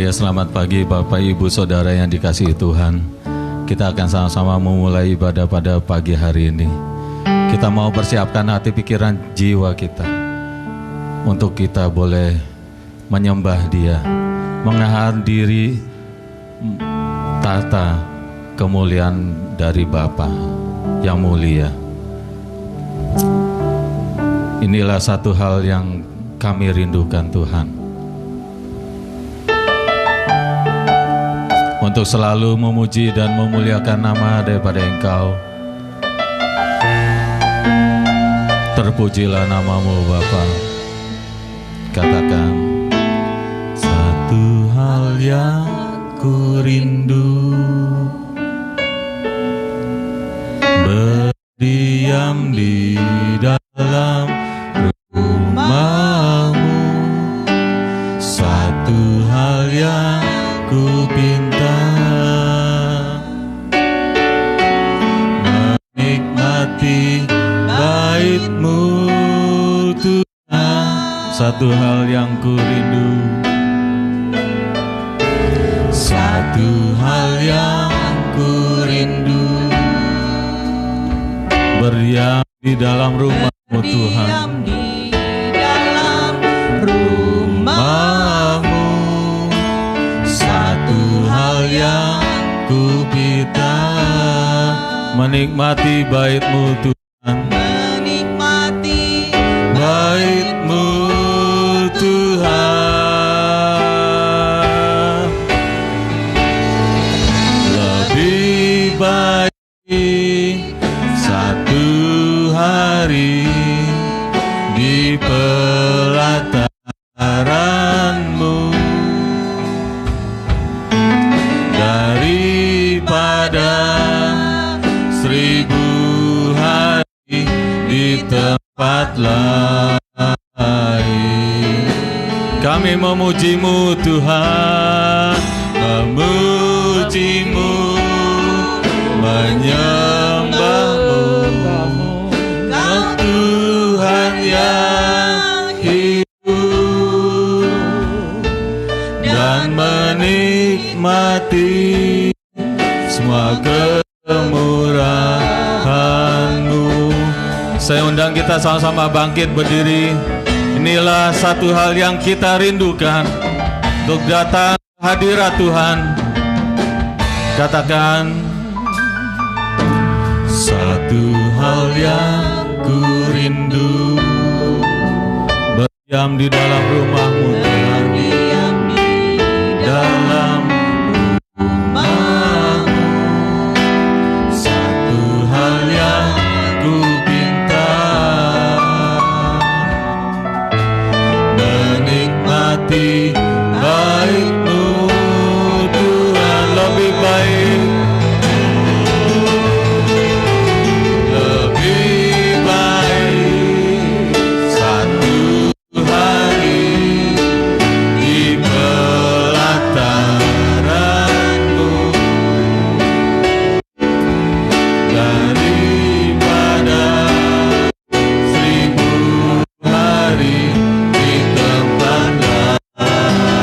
Ya, selamat pagi Bapak Ibu Saudara yang dikasihi Tuhan. Kita akan sama-sama memulai ibadah pada pagi hari ini. Kita mau persiapkan hati, pikiran, jiwa kita untuk kita boleh menyembah Dia, menghadiri tata kemuliaan dari Bapa yang mulia. Inilah satu hal yang kami rindukan Tuhan, untuk selalu memuji dan memuliakan nama daripada Engkau. Terpujilah namamu Bapa. Katakan, satu hal yang ku rindu, berdiam di dalam rumahmu. Satu hal yang ku pinta, menikmati bait-Mu Tuhan. Satu hal yang ku rindu, satu hal yang ku rindu, berdiam di dalam rumah-Mu Tuhan. Rumah-Mu, satu hal yang ku pinta, menikmati bait-Mu Tuhan. Menikmati bait-Mu Tuhan. Lebih baik satu hari di pelataran-Mu daripada 1000 hari di tempat lain. Kami memuji-Mu Tuhan, memuji-Mu, menyembah-Mu, Kau Tuhan yang hidup, dan menikmati semua kemurahan-Mu. Saya undang kita sama-sama bangkit berdiri. Inilah satu hal yang kita rindukan, untuk datang hadirat Tuhan. Katakan, satu hal yang ku rindu, berdiam di dalam rumah-Mu Tuhan. Berdiam di dalam rumah-Mu. Satu hal yang ku pinta, menikmati bait-Mu Tuhan. Lebih baik, lebih baik satu hari di pelataran-Mu daripada 1000 hari di tempat lain.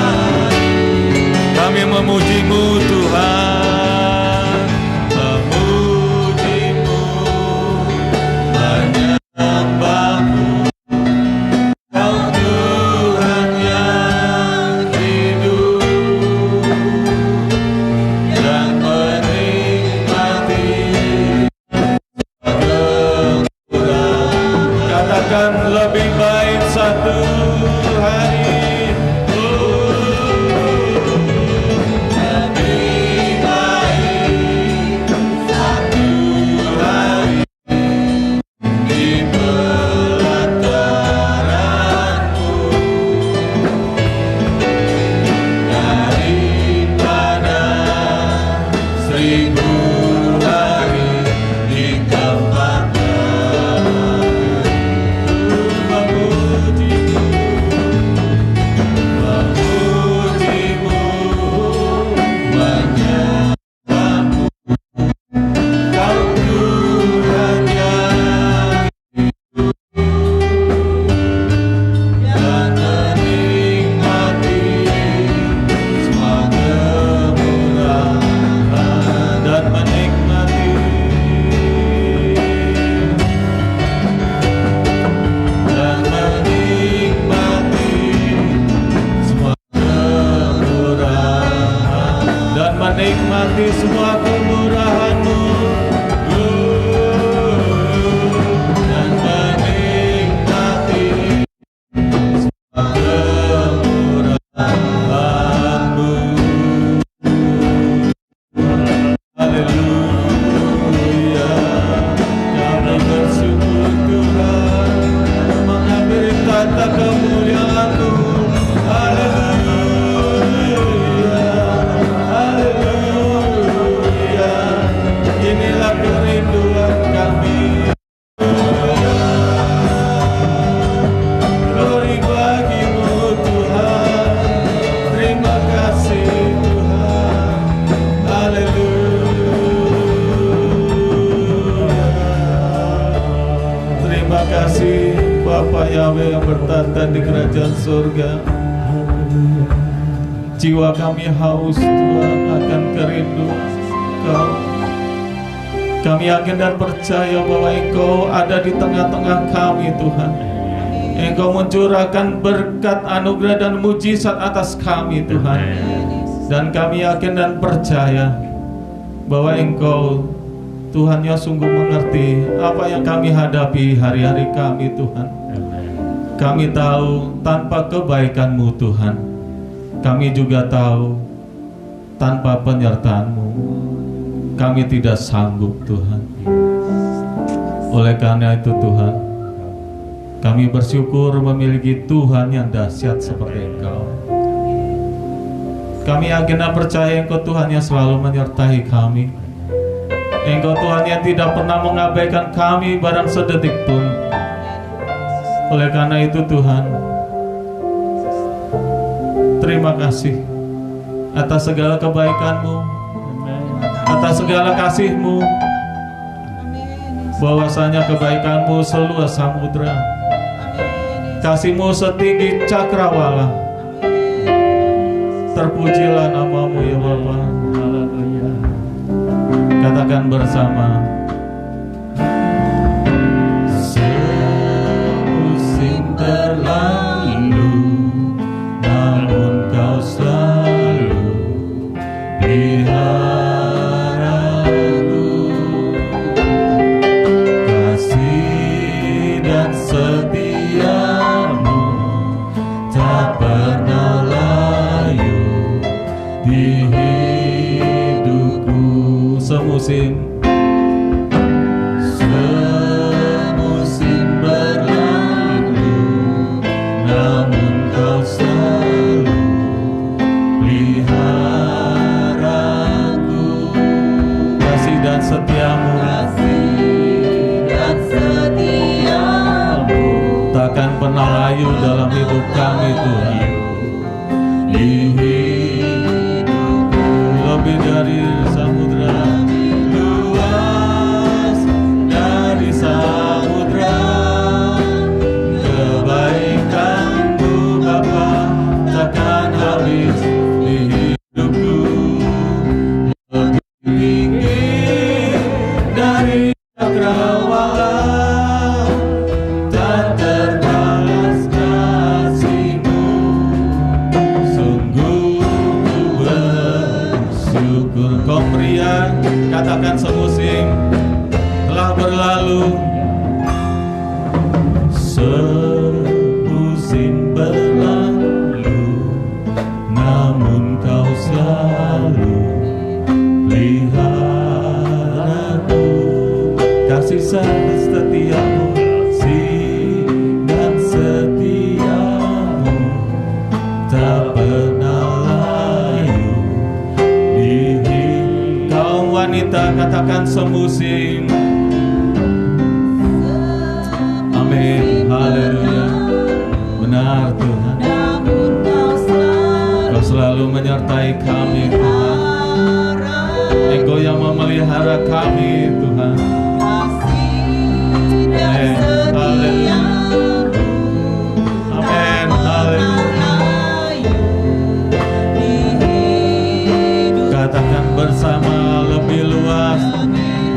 surga. Jiwa kami haus Tuhan akan kerinduan Engkau. Kami yakin dan percaya bahwa Engkau ada di tengah-tengah kami Tuhan. Engkau mencurahkan berkat, anugerah dan mujizat atas kami Tuhan. Dan kami yakin dan percaya bahwa Engkau Tuhan yang sungguh mengerti apa yang kami hadapi hari-hari kami Tuhan. Kami tahu tanpa kebaikan-Mu Tuhan, kami juga tahu tanpa penyertaan-Mu kami tidak sanggup Tuhan. Oleh karena itu Tuhan, kami bersyukur memiliki Tuhan yang dahsyat seperti Engkau. Kami yakin dan percaya Engkau Tuhan yang selalu menyertai kami. Engkau Tuhan yang tidak pernah mengabaikan kami barang sedetik pun. Oleh karena itu Tuhan, terima kasih atas segala kebaikan-Mu, atas segala kasih-Mu, bahwasanya kebaikan-Mu seluas samudra, kasih-Mu setinggi cakrawala. Terpujilah nama-Mu ya Bapa. Katakan bersama. Semusim berlalu, namun Kau selalu peliharaku. Kasih dan setia-Mu tak pernah layu di hidupku. Semusim berlalu, namun Kau selalu peliharaku. Kasih dan setiamu takkan pernah layu dalam hidup kami Tuhan. Di hidupku lebih dari samudra, luas dari samudra, kebaikan-Mu Bapa takkan habis di hidupku. Lebih tinggi dari cakrawala, tak terbalas kasih-Mu. Sungguh ku bersyukur. Kau pria, katakan semusim telah berlalu. Semusim berlalu, namun Kau selalu peliharaku. Kasih dan setia-Mu, kasih dan setia-Mu tak pernah layu di hidupku. Kaum wanita, katakan semusim. Amin, haleluya. Benar Tuhan, Kau selalu menyertai kami Tuhan. Engkau yang memelihara kami Tuhan. Amin, haleluya. Amin, haleluya. Katakan bersama, lebih luas,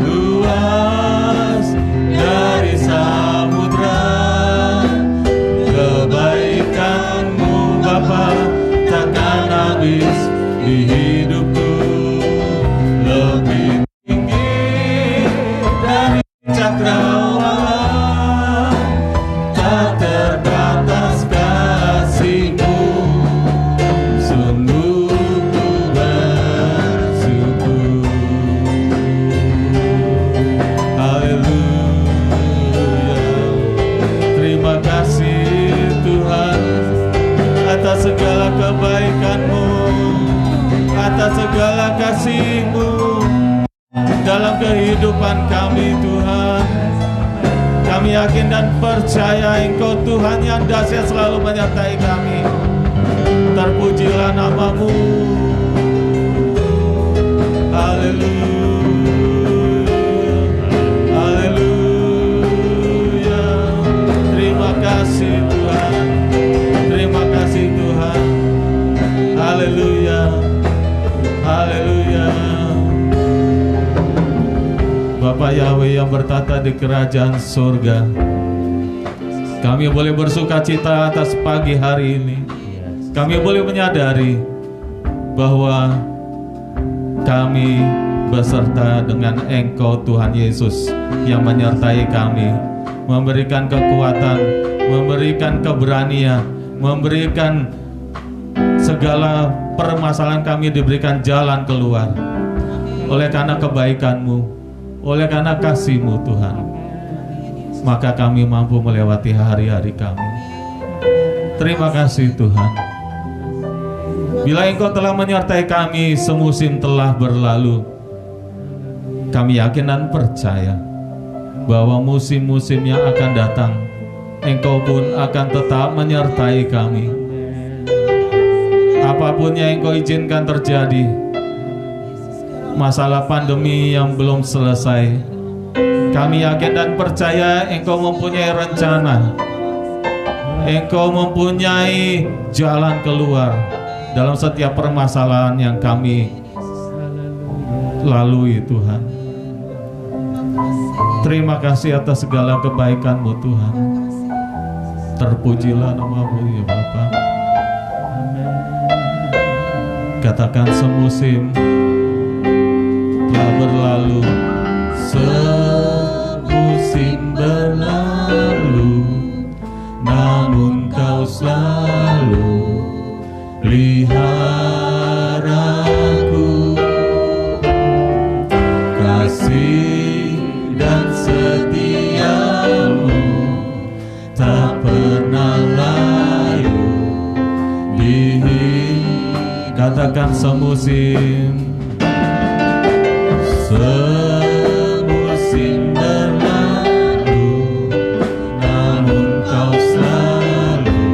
luas dari samudra, kebaikan-Mu Bapa takkan habis di hidupku. Lebih tinggi dari cakrawala, tak terbatas kasih-Mu. Sungguh ku bersyukur. Haleluya. Terima kasih Tuhan atas segala kebaikan-Mu, atas segala kasih-Mu dalam kehidupan kami Tuhan. Kami yakin dan percaya Engkau Tuhan yang dahsyat selalu menyertai kami. Terpujilah nama-Mu. Haleluya, haleluya. Terima kasih Tuhan, terima yang bertata di kerajaan surga. Kami boleh bersuka cita atas pagi hari ini. Kami boleh menyadari bahwa kami beserta dengan Engkau Tuhan Yesus yang menyertai kami, memberikan kekuatan, memberikan keberanian, memberikan segala permasalahan kami diberikan jalan keluar. Oleh karena kebaikan-Mu, oleh karena kasih-Mu Tuhan, maka kami mampu melewati hari-hari kami. Terima kasih Tuhan. Bila Engkau telah menyertai kami, semusim telah berlalu. Kami yakin dan percaya bahwa musim-musim yang akan datang, Engkau pun akan tetap menyertai kami. Apapun yang Engkau izinkan terjadi, masalah pandemi yang belum selesai, kami yakin dan percaya Engkau mempunyai rencana, Engkau mempunyai jalan keluar dalam setiap permasalahan yang kami lalui Tuhan. Terima kasih atas segala kebaikan-Mu Tuhan. Terpujilah nama-Mu ya Bapa. Katakan semusim telah berlalu, semusim berlalu, namun Kau selalu pelihara aku. Kasih dan setia-Mu tak pernah layu di hidup. Katakan semusim, semusim berlalu, namun Kau selalu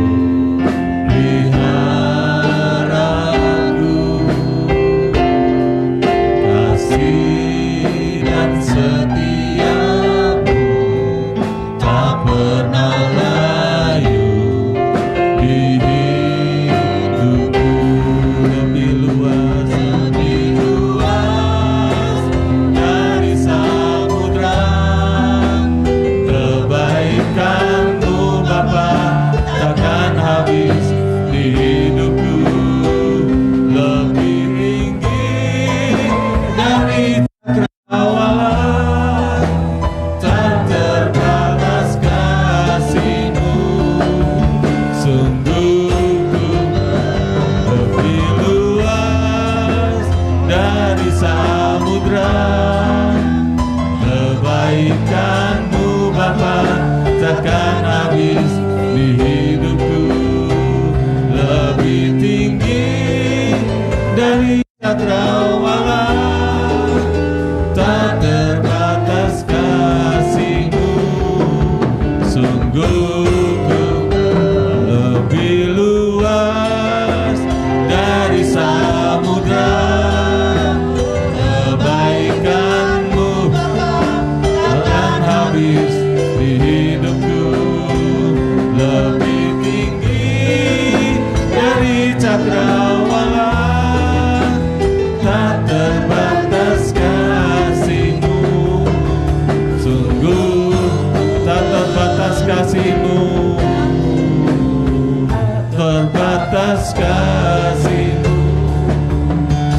pelihara aku. Kasih dan setia-Mu tak pernah layu di hidupku. Lebih luas dari samudra, kebaikan-Mu Bapa takkan habis di hidupku. Lebih tinggi dari cakrawala, tak terbatas kasih-Mu. Sungguh lebih luas dari samudra, kebaikan-Mu Bapa takkan habis di hidupku. Lebih tinggi dari cakrawala, tak terbatas kasih-Mu. Sungguh lebih luas dari samudra, kebaikan-Mu takkan habis di hidupku. Lebih tinggi dari cakrawala, tak terbatas kasih-Mu. Sungguh tak terbatas kasih-Mu, terbatas kasih-Mu.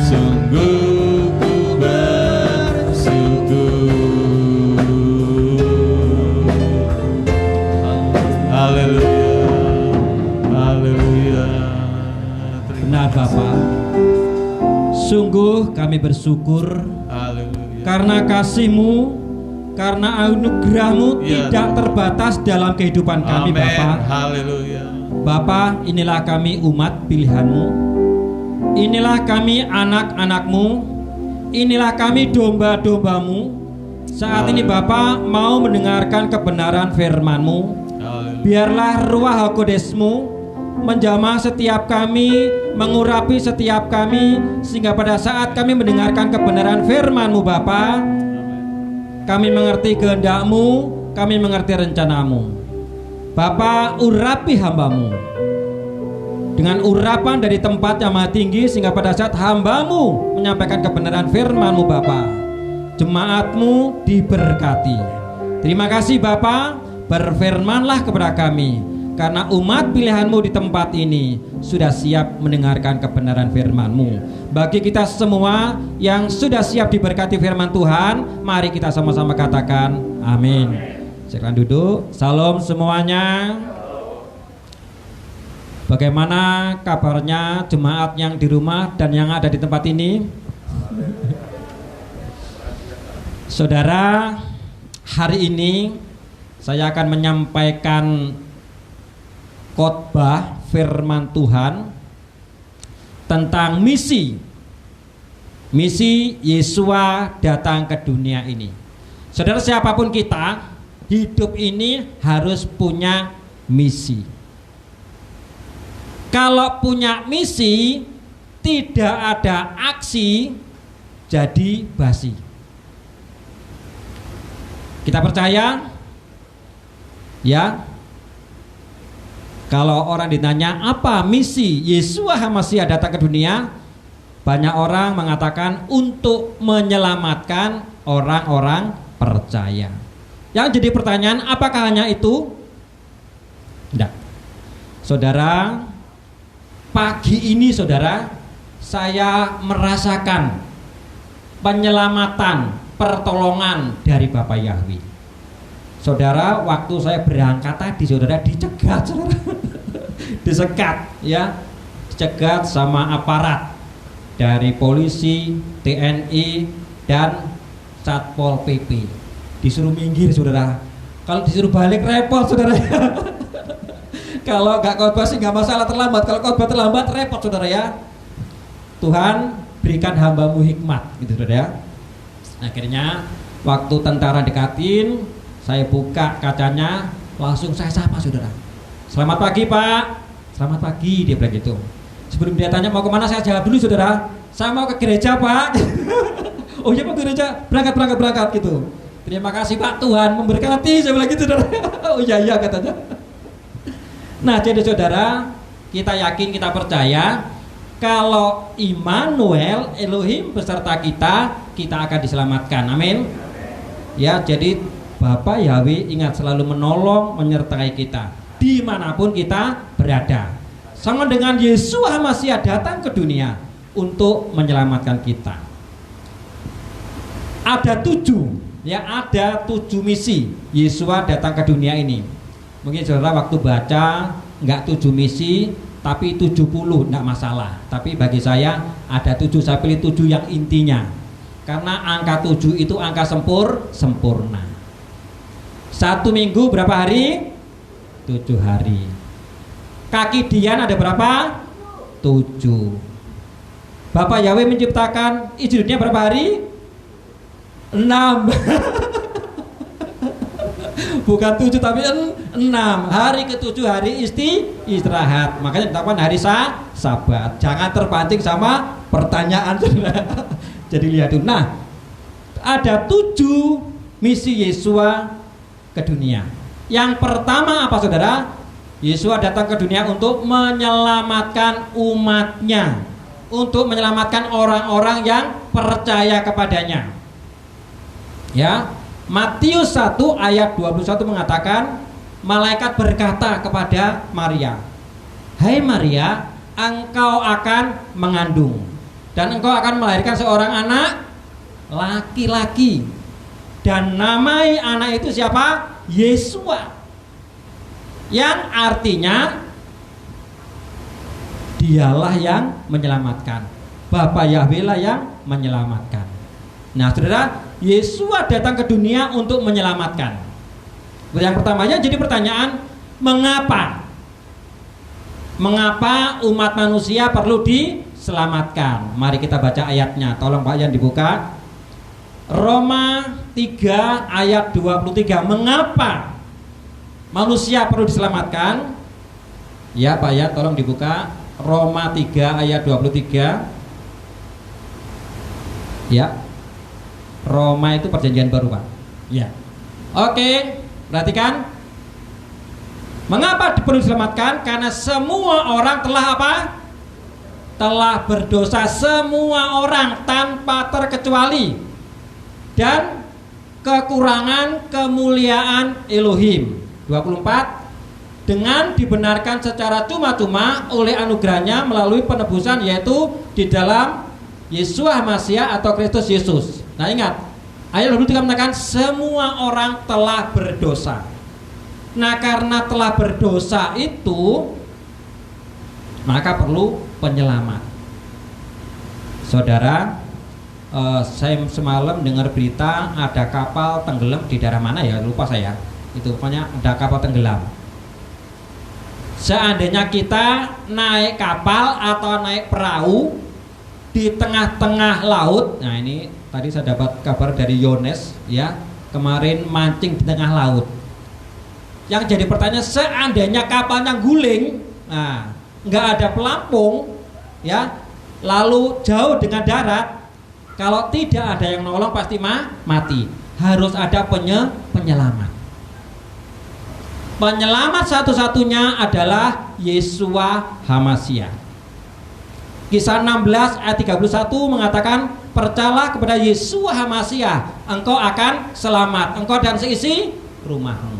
Sungguh ku bersyukur. Haleluya, haleluya. Benar Bapak, sungguh kami bersyukur Haleluya. karena kasih-Mu, karena anugerah-Mu Ya, tidak terbatas dalam kehidupan kami. Amin. Bapak, Haleluya. Bapak, inilah kami umat pilihan-Mu, inilah kami anak-anak-Mu, inilah kami domba-domba-Mu. Saat ini Bapak mau mendengarkan kebenaran firman-Mu. Haleluya. Biarlah ruah Kudus-Mu menjamah setiap kami, mengurapi setiap kami, sehingga pada saat kami mendengarkan kebenaran firman-Mu Bapa, kami mengerti kehendak-Mu, kami mengerti rencana-Mu. Bapa, urapi hamba-Mu dengan urapan dari tempat yang maha tinggi, sehingga pada saat hamba-Mu menyampaikan kebenaran firman-Mu Bapa, jemaat-Mu diberkati. Terima kasih Bapa, berfirmanlah kepada kami, karena umat pilihan-Mu di tempat ini sudah siap mendengarkan kebenaran firman-Mu. Bagi kita semua yang sudah siap diberkati firman Tuhan, mari kita sama-sama katakan amin. Silakan duduk. Salam semuanya. Bagaimana kabarnya jemaat yang di rumah dan yang ada di tempat ini? Saudara, hari ini saya akan menyampaikan khotbah firman Tuhan tentang misi Yesua datang ke dunia ini. Saudara, siapapun kita, hidup ini harus punya misi. Kalau punya misi, tidak ada aksi, jadi basi. Kita percaya? Ya. Kalau orang ditanya apa misi Yesua HaMasiah datang ke dunia, banyak orang mengatakan untuk menyelamatkan orang-orang percaya. Yang jadi pertanyaan, apakah hanya itu? Tidak. Saudara, pagi ini saudara, saya merasakan penyelamatan, pertolongan dari Bapak Yahweh. Saudara, waktu saya berangkat tadi saudara dicegat, saudara. Disekat ya, dicegat sama aparat dari polisi, TNI dan Satpol PP. Disuruh minggir saudara. Kalau disuruh balik repot saudara. Kalau nggak khotbah sih nggak masalah terlambat. Kalau khotbah terlambat repot saudara ya. Tuhan berikan hamba-Mu hikmat gitu saudara ya. Akhirnya waktu tentara dekatin, saya buka kacanya, langsung saya sapa saudara. Selamat pagi Pak. Selamat pagi, dia bilang gitu. Sebelum dia tanya mau kemana, saya jawab dulu saudara. Saya mau ke gereja Pak. Oh iya Pak, gereja, berangkat gitu. Terima kasih Pak, Tuhan memberkati, saya bilang gitu saudara. Oh iya katanya. Nah jadi saudara, kita yakin, kita percaya kalau Immanuel, Elohim beserta kita akan diselamatkan. Amin. Ya, jadi Bapak Yahweh ingat selalu menolong, menyertai kita dimanapun kita berada. Sama dengan Yesua HaMasiah datang ke dunia untuk menyelamatkan kita. Ada 7 misi Yesua datang ke dunia ini. Mungkin saudara waktu baca nggak 7 misi, tapi 70 enggak masalah. Tapi bagi saya ada 7, saya pilih 7 yang intinya. Karena angka 7 itu angka sempurna. 1 minggu berapa hari? 7 hari. Kaki Dian ada berapa? 7. Bapak Yahweh menciptakan isi dunia berapa hari? 6. Bukan 7 tapi 6. Hari ke-7 hari istirahat. Makanya ditetapkan hari Sabat. Jangan terpancing sama pertanyaan. Jadi lihat dulu. Nah, ada 7 misi Yesua ke dunia. Yang pertama apa saudara? Yesua datang ke dunia untuk menyelamatkan umatnya, untuk menyelamatkan orang-orang yang percaya kepadanya. Ya, Matius 1 ayat 21 mengatakan, malaikat berkata kepada Maria, "Hai Maria, engkau akan mengandung dan engkau akan melahirkan seorang anak laki-laki, dan namai anak itu siapa? Yesua, yang artinya dialah yang menyelamatkan, Bapa Yahweh lah yang menyelamatkan." Nah saudara, Yesua datang ke dunia untuk menyelamatkan. Yang pertamanya jadi pertanyaan, mengapa? Mengapa umat manusia perlu diselamatkan? Mari kita baca ayatnya. Tolong Pak Yan dibuka. Roma 3 ayat 23. Mengapa manusia perlu diselamatkan? Ya Pak Yan, tolong dibuka. Roma 3 ayat 23. Ya, Roma itu perjanjian baru Pak. Ya. Oke, perhatikan. Mengapa perlu diselamatkan? Karena semua orang telah apa? Telah berdosa, semua orang tanpa terkecuali. dan kekurangan kemuliaan Elohim. 24, dengan dibenarkan secara cuma-cuma oleh anugerahnya melalui penebusan, yaitu di dalam Yeshua Hamasiah atau Kristus Yesus. Nah ingat, ayat 23 mengatakan semua orang telah berdosa. Nah karena telah berdosa itu, maka perlu penyelamat. Saudara, saya semalam dengar berita ada kapal tenggelam di daerah mana ya, lupa saya. Itu pokoknya ada kapal tenggelam. Seandainya kita naik kapal atau naik perahu di tengah-tengah laut, nah ini tadi saya dapat kabar dari Yones ya, kemarin mancing di tengah laut. Yang jadi pertanyaan, seandainya kapalnya guling, nah nggak ada pelampung ya, lalu jauh dengan darat, kalau tidak ada yang nolong pasti mati. Harus ada penyelamat. Penyelamat satu-satunya adalah Yeshua Hamasiah. Kisah 16 ayat 31 mengatakan, percayalah kepada Yeshua Hamasiah, engkau akan selamat, engkau dan seisi rumahmu.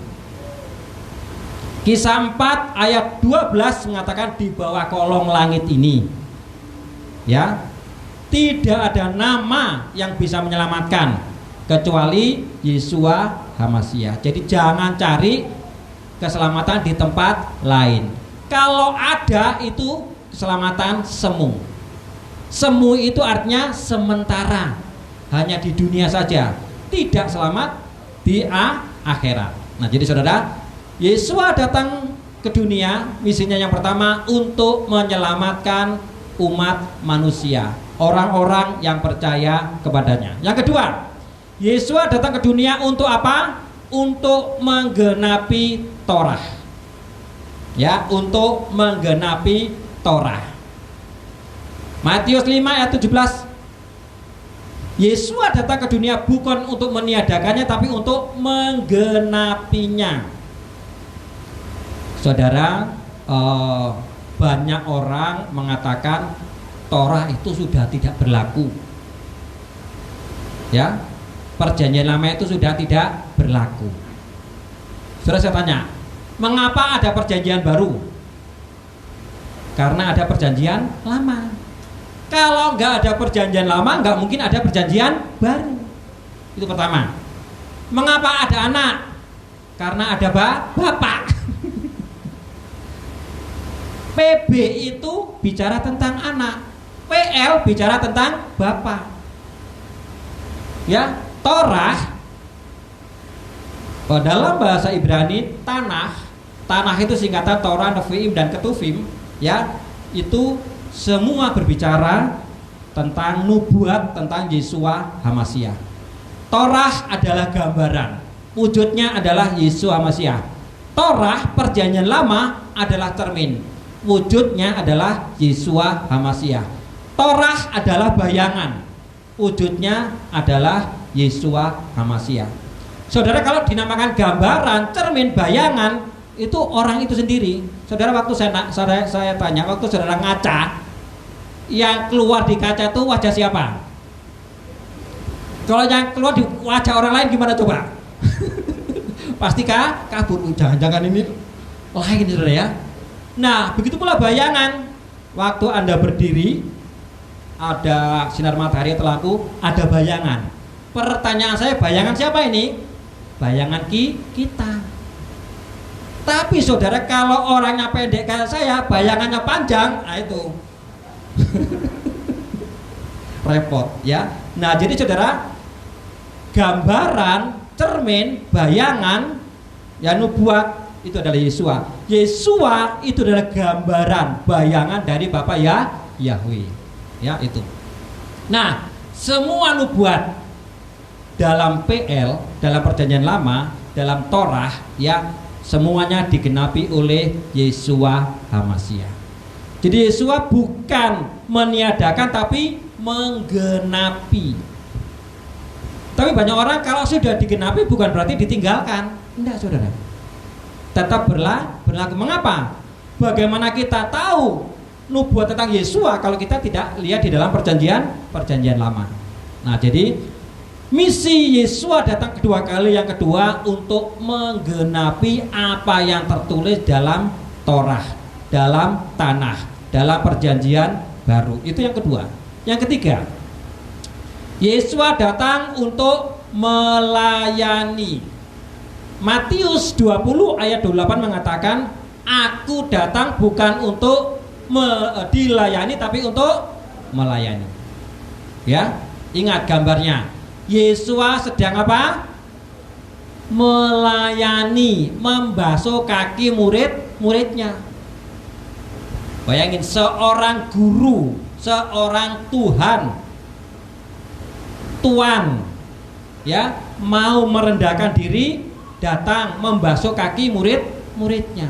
Kisah 4 ayat 12 mengatakan, di bawah kolong langit ini ya, tidak ada nama yang bisa menyelamatkan kecuali Yeshua Hamasiah. Jadi jangan cari keselamatan di tempat lain. Kalau ada itu keselamatan semu. Semu itu artinya sementara, hanya di dunia saja, tidak selamat di akhirat. Nah jadi saudara, Yeshua datang ke dunia, misinya yang pertama untuk menyelamatkan umat manusia, orang-orang yang percaya kepadanya. Yang kedua, Yeshua datang ke dunia untuk apa? Untuk menggenapi Torah. Ya, untuk menggenapi Torah. Matius 5 ayat 17. Yeshua datang ke dunia bukan untuk meniadakannya, tapi untuk menggenapinya. Saudara, banyak orang mengatakan Torah itu sudah tidak berlaku. Ya, perjanjian lama itu sudah tidak berlaku. Saudara, saya tanya, mengapa ada perjanjian baru? Karena ada perjanjian lama. Kalau nggak ada perjanjian lama, nggak mungkin ada perjanjian baru. Itu pertama. Mengapa ada anak? Karena ada bapak. PB itu bicara tentang anak, PL bicara tentang bapak. Ya, Torah dalam bahasa Ibrani tanah itu singkatan Torah, Nevi'im dan Ketuvim, ya, itu semua berbicara tentang nubuat tentang Yeshua Hamasiah. Torah adalah gambaran, wujudnya adalah Yeshua Hamasiah. Torah perjanjian lama adalah cermin, wujudnya adalah Yeshua Hamasiah. Torah adalah bayangan, wujudnya adalah Yeshua Hamasiah. Saudara, kalau dinamakan gambaran, cermin, bayangan, itu orang itu sendiri. Saudara, waktu saya tanya, waktu saudara ngaca, yang keluar di kaca itu wajah siapa? Kalau yang keluar di wajah orang lain gimana coba? Pastikah kabur? Jangan-jangan ini lain, saudara ya. Nah, begitu pula bayangan. Waktu Anda berdiri, ada sinar matahari atau lampu, ada bayangan. Pertanyaan saya, bayangan siapa ini? Bayangan kita. Tapi saudara, kalau orangnya pendek kayak saya, bayangannya panjang, nah itu repot ya. Nah jadi saudara, gambaran, cermin, bayangan, ya nubuat itu adalah Yeshua. Yeshua itu adalah gambaran, bayangan dari Bapa Yahweh. Ya itu. Nah, semua nubuat dalam PL, dalam perjanjian lama, dalam Torah, ya semuanya digenapi oleh Yeshua Hamasiah. Jadi Yeshua bukan meniadakan tapi menggenapi. Tapi banyak orang kalau sudah digenapi bukan berarti ditinggalkan. Tidak, saudara. Tetap berlaku. Mengapa? Bagaimana kita tahu nubuat tentang Yeshua kalau kita tidak lihat di dalam perjanjian lama? Nah, jadi Misi Yesua datang kedua kali, yang kedua untuk menggenapi apa yang tertulis dalam Torah, dalam tanah, dalam perjanjian baru. Itu yang kedua. Yang ketiga, Yesua datang untuk melayani. Matius 20 ayat 28 mengatakan, aku datang bukan untuk dilayani tapi untuk melayani. Ya, ingat gambarnya. Yesua sedang apa? Melayani, membasuh kaki murid-muridnya. Bayangin, seorang guru, seorang Tuan, ya, mau merendahkan diri, datang membasuh kaki murid-muridnya.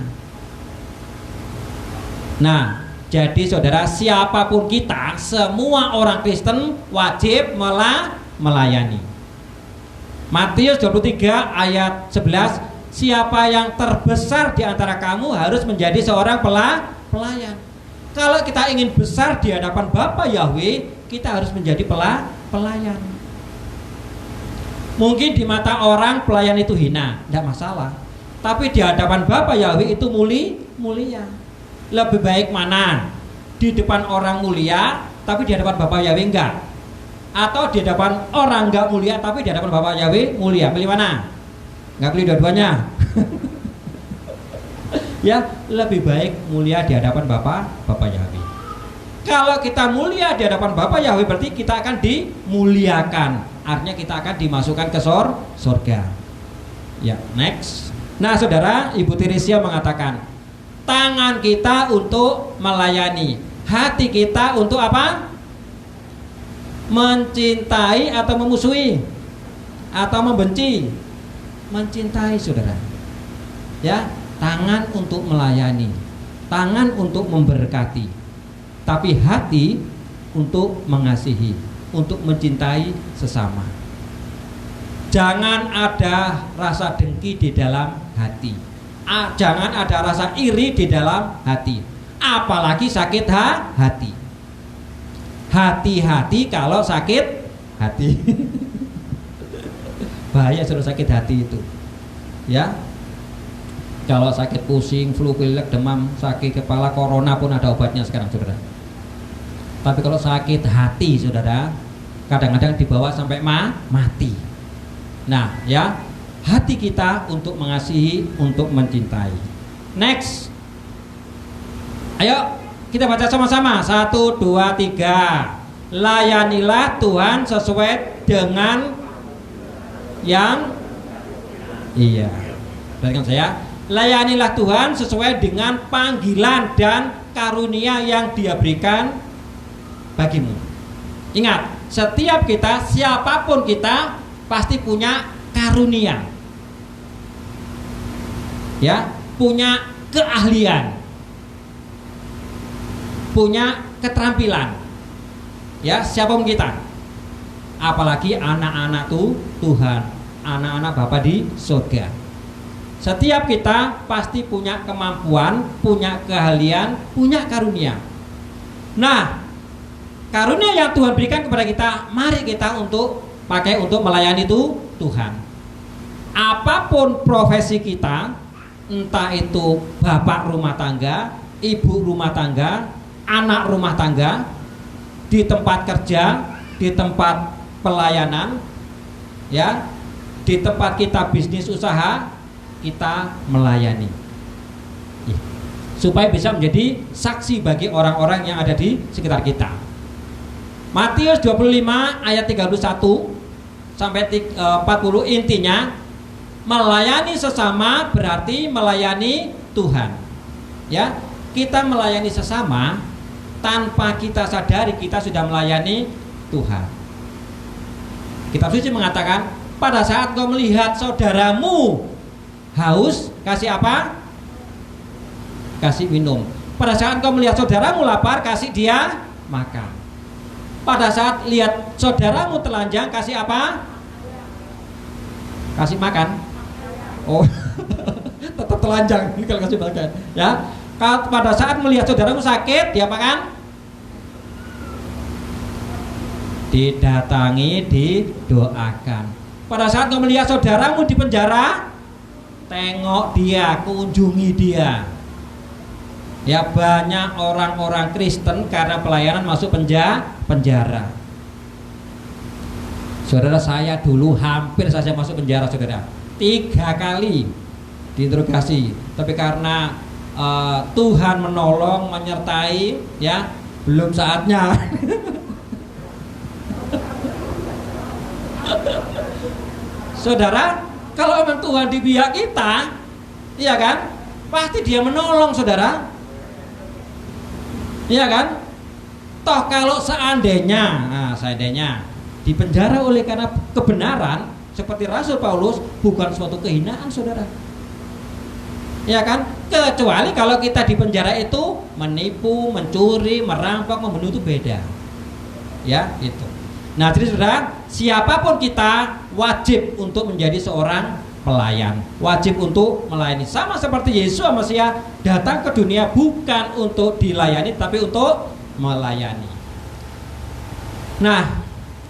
Nah, jadi saudara, siapapun kita, semua orang Kristen wajib melayani. Matius 23 ayat 11, siapa yang terbesar di antara kamu harus menjadi seorang pelayan. Kalau kita ingin besar di hadapan Bapa Yahweh, kita harus menjadi pelayan. Mungkin di mata orang pelayan itu hina, tidak masalah. Tapi di hadapan Bapa Yahweh itu mulia. Lebih baik mana? Di depan orang mulia, tapi di hadapan Bapa Yahweh enggak? Atau di hadapan orang enggak mulia, tapi di hadapan Bapa Yahweh mulia? Pilih mana? Enggak pilih dua-duanya. Ya, lebih baik mulia di hadapan Bapa Yahweh. Kalau kita mulia di hadapan Bapa Yahweh, berarti kita akan dimuliakan. Artinya kita akan dimasukkan ke surga. Ya, next. Nah, saudara, Ibu Teresia mengatakan, tangan kita untuk melayani, hati kita untuk apa? Mencintai atau memusuhi atau membenci? Mencintai, saudara. Ya, tangan untuk melayani, tangan untuk memberkati, tapi hati untuk mengasihi, untuk mencintai sesama. Jangan ada rasa dengki di dalam hati. Jangan ada rasa iri di dalam hati. Apalagi sakit hati. Hati-hati kalau sakit hati. Bahaya sudah sakit hati itu. Ya. Kalau sakit pusing, flu, pilek, demam, sakit kepala, corona pun ada obatnya sekarang, saudara. Tapi kalau sakit hati, saudara, kadang-kadang dibawa sampai mati. Nah, ya, hati kita untuk mengasihi, untuk mencintai. Next. Ayo kita baca sama-sama. 1, 2, 3. Layanilah Tuhan sesuai dengan yang iya. Perhatikan saya. Layanilah Tuhan sesuai dengan panggilan dan karunia yang Dia berikan bagimu. Ingat, setiap kita, siapapun kita, pasti punya karunia. Ya, punya keahlian, punya keterampilan. Ya, siapapun kita. Apalagi anak-anak Tuhan, anak-anak Bapa di surga. Setiap kita pasti punya kemampuan, punya keahlian, punya karunia. Nah, karunia yang Tuhan berikan kepada kita, mari kita untuk pakai untuk melayani Tuhan. Apapun profesi kita, entah itu bapak rumah tangga, ibu rumah tangga, anak rumah tangga, di tempat kerja, di tempat pelayanan, ya, di tempat kita bisnis usaha, kita melayani, supaya bisa menjadi saksi bagi orang-orang yang ada di sekitar kita. Matius 25 ayat 31 sampai 40, intinya melayani sesama berarti melayani Tuhan. Ya, kita melayani sesama tanpa kita sadari kita sudah melayani Tuhan. Kitab suci mengatakan, pada saat kau melihat saudaramu haus, kasih apa? Kasih minum. Pada saat kau melihat saudaramu lapar, kasih dia makan. Pada saat lihat saudaramu telanjang, kasih apa? Kasih makan. Oh, tetap telanjang kalau kasih makan. Ya. Pada saat melihat saudaramu sakit, dia makan? didatangi, didoakan. Pada saat kamu melihat saudaramu di penjara, tengok dia, kunjungi dia. Ya, banyak orang-orang Kristen karena pelayanan masuk penjara. Saudara, saya dulu hampir saja masuk penjara, saudara. 3 kali diinterogasi, tapi karena Tuhan menolong, menyertai, ya, belum saatnya. Saudara, kalau memang Tuhan di pihak kita, iya kan, pasti Dia menolong, saudara. Iya kan? Toh kalau seandainya dipenjara oleh karena kebenaran, seperti Rasul Paulus, bukan suatu kehinaan, saudara. Ya kan? Kecuali kalau kita dipenjara itu menipu, mencuri, merampok, membunuh, itu beda. Ya, itu. Nah, jadi saudara, siapapun kita wajib untuk menjadi seorang pelayan, wajib untuk melayani. Sama seperti Yesus Mesias datang ke dunia bukan untuk dilayani, tapi untuk melayani. Nah,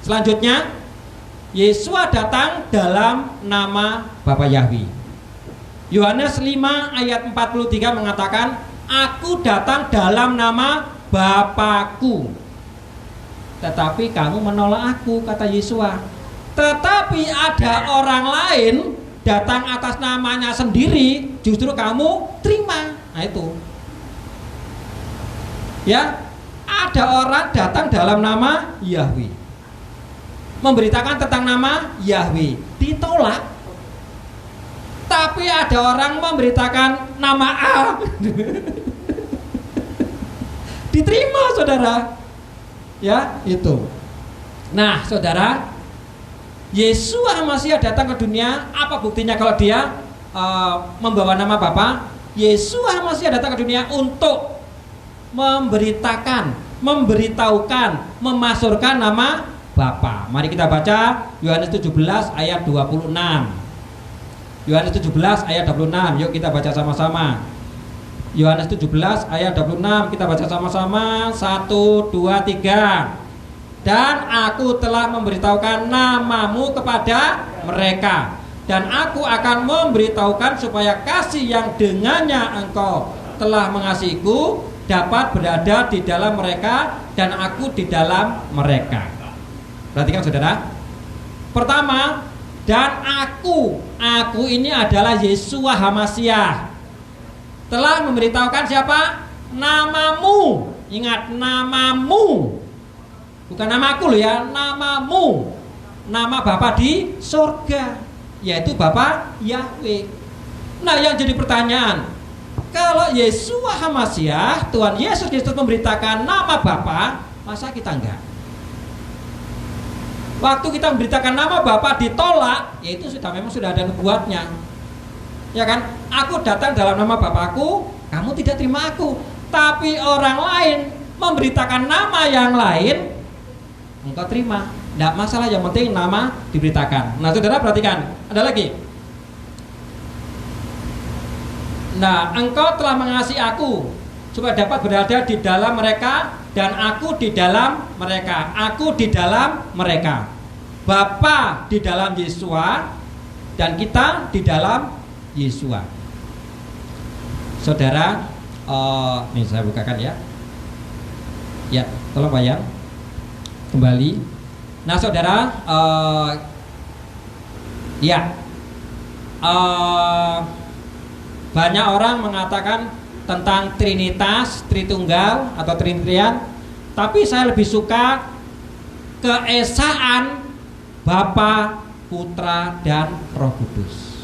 selanjutnya Yesus datang dalam nama Bapa Yahweh. Yohanes 5 ayat 43 mengatakan, "Aku datang dalam nama Bapakku, tetapi kamu menolak aku," kata Yesus. Tetapi ada orang lain datang atas namanya sendiri, justru kamu terima. Nah, itu. Ya, ada orang datang dalam nama Yahweh, memberitakan tentang nama Yahweh, ditolak. Tapi ada orang memberitakan nama A, diterima, saudara. Ya, itu. Nah, saudara, Yesus Mesias datang ke dunia, apa buktinya kalau dia membawa nama Bapa? Yesus Mesias datang ke dunia untuk memberitakan, memberitahukan, memasurkan nama Bapa. Mari kita baca Yohanes 17 ayat 26. Yohanes 17 ayat 26. Yuk kita baca sama-sama. Yohanes 17 ayat 26, kita baca sama-sama. 1, 2, 3. Dan aku telah memberitahukan namamu kepada mereka, dan aku akan memberitahukan supaya kasih yang dengannya engkau telah mengasihiku dapat berada di dalam mereka, dan aku di dalam mereka. Perhatikan, saudara. Pertama, dan aku ini adalah Yesus Mesias, telah memberitahukan siapa? Namamu. Ingat, namamu. Bukan namaku loh ya, namamu. Nama Bapa di surga, yaitu Bapa Yahweh. Nah, yang jadi pertanyaan, kalau Yesus Mesias, Tuhan Yesus Kristus memberitakan nama Bapa, masa kita enggak? Waktu kita memberitakan nama Bapa ditolak, yaitu memang sudah ada nubuatnya. Ya kan? Aku datang dalam nama Bapakku, kamu tidak terima aku. Tapi orang lain memberitakan nama yang lain, engkau terima. Tidak masalah, yang penting nama diberitakan. Nah, saudara perhatikan, ada lagi. Nah, engkau telah mengasihi aku supaya dapat berada di dalam mereka, dan aku di dalam mereka. Aku di dalam mereka. Bapa di dalam Yesua, dan kita di dalam Yesua. Saudara, ini saya bukakan ya. Ya, tolong bayar kembali. Nah, saudara, banyak orang mengatakan tentang Trinitas, Tritunggal atau Trinitarian, tapi saya lebih suka keesaan Bapa, Putra, dan Roh Kudus.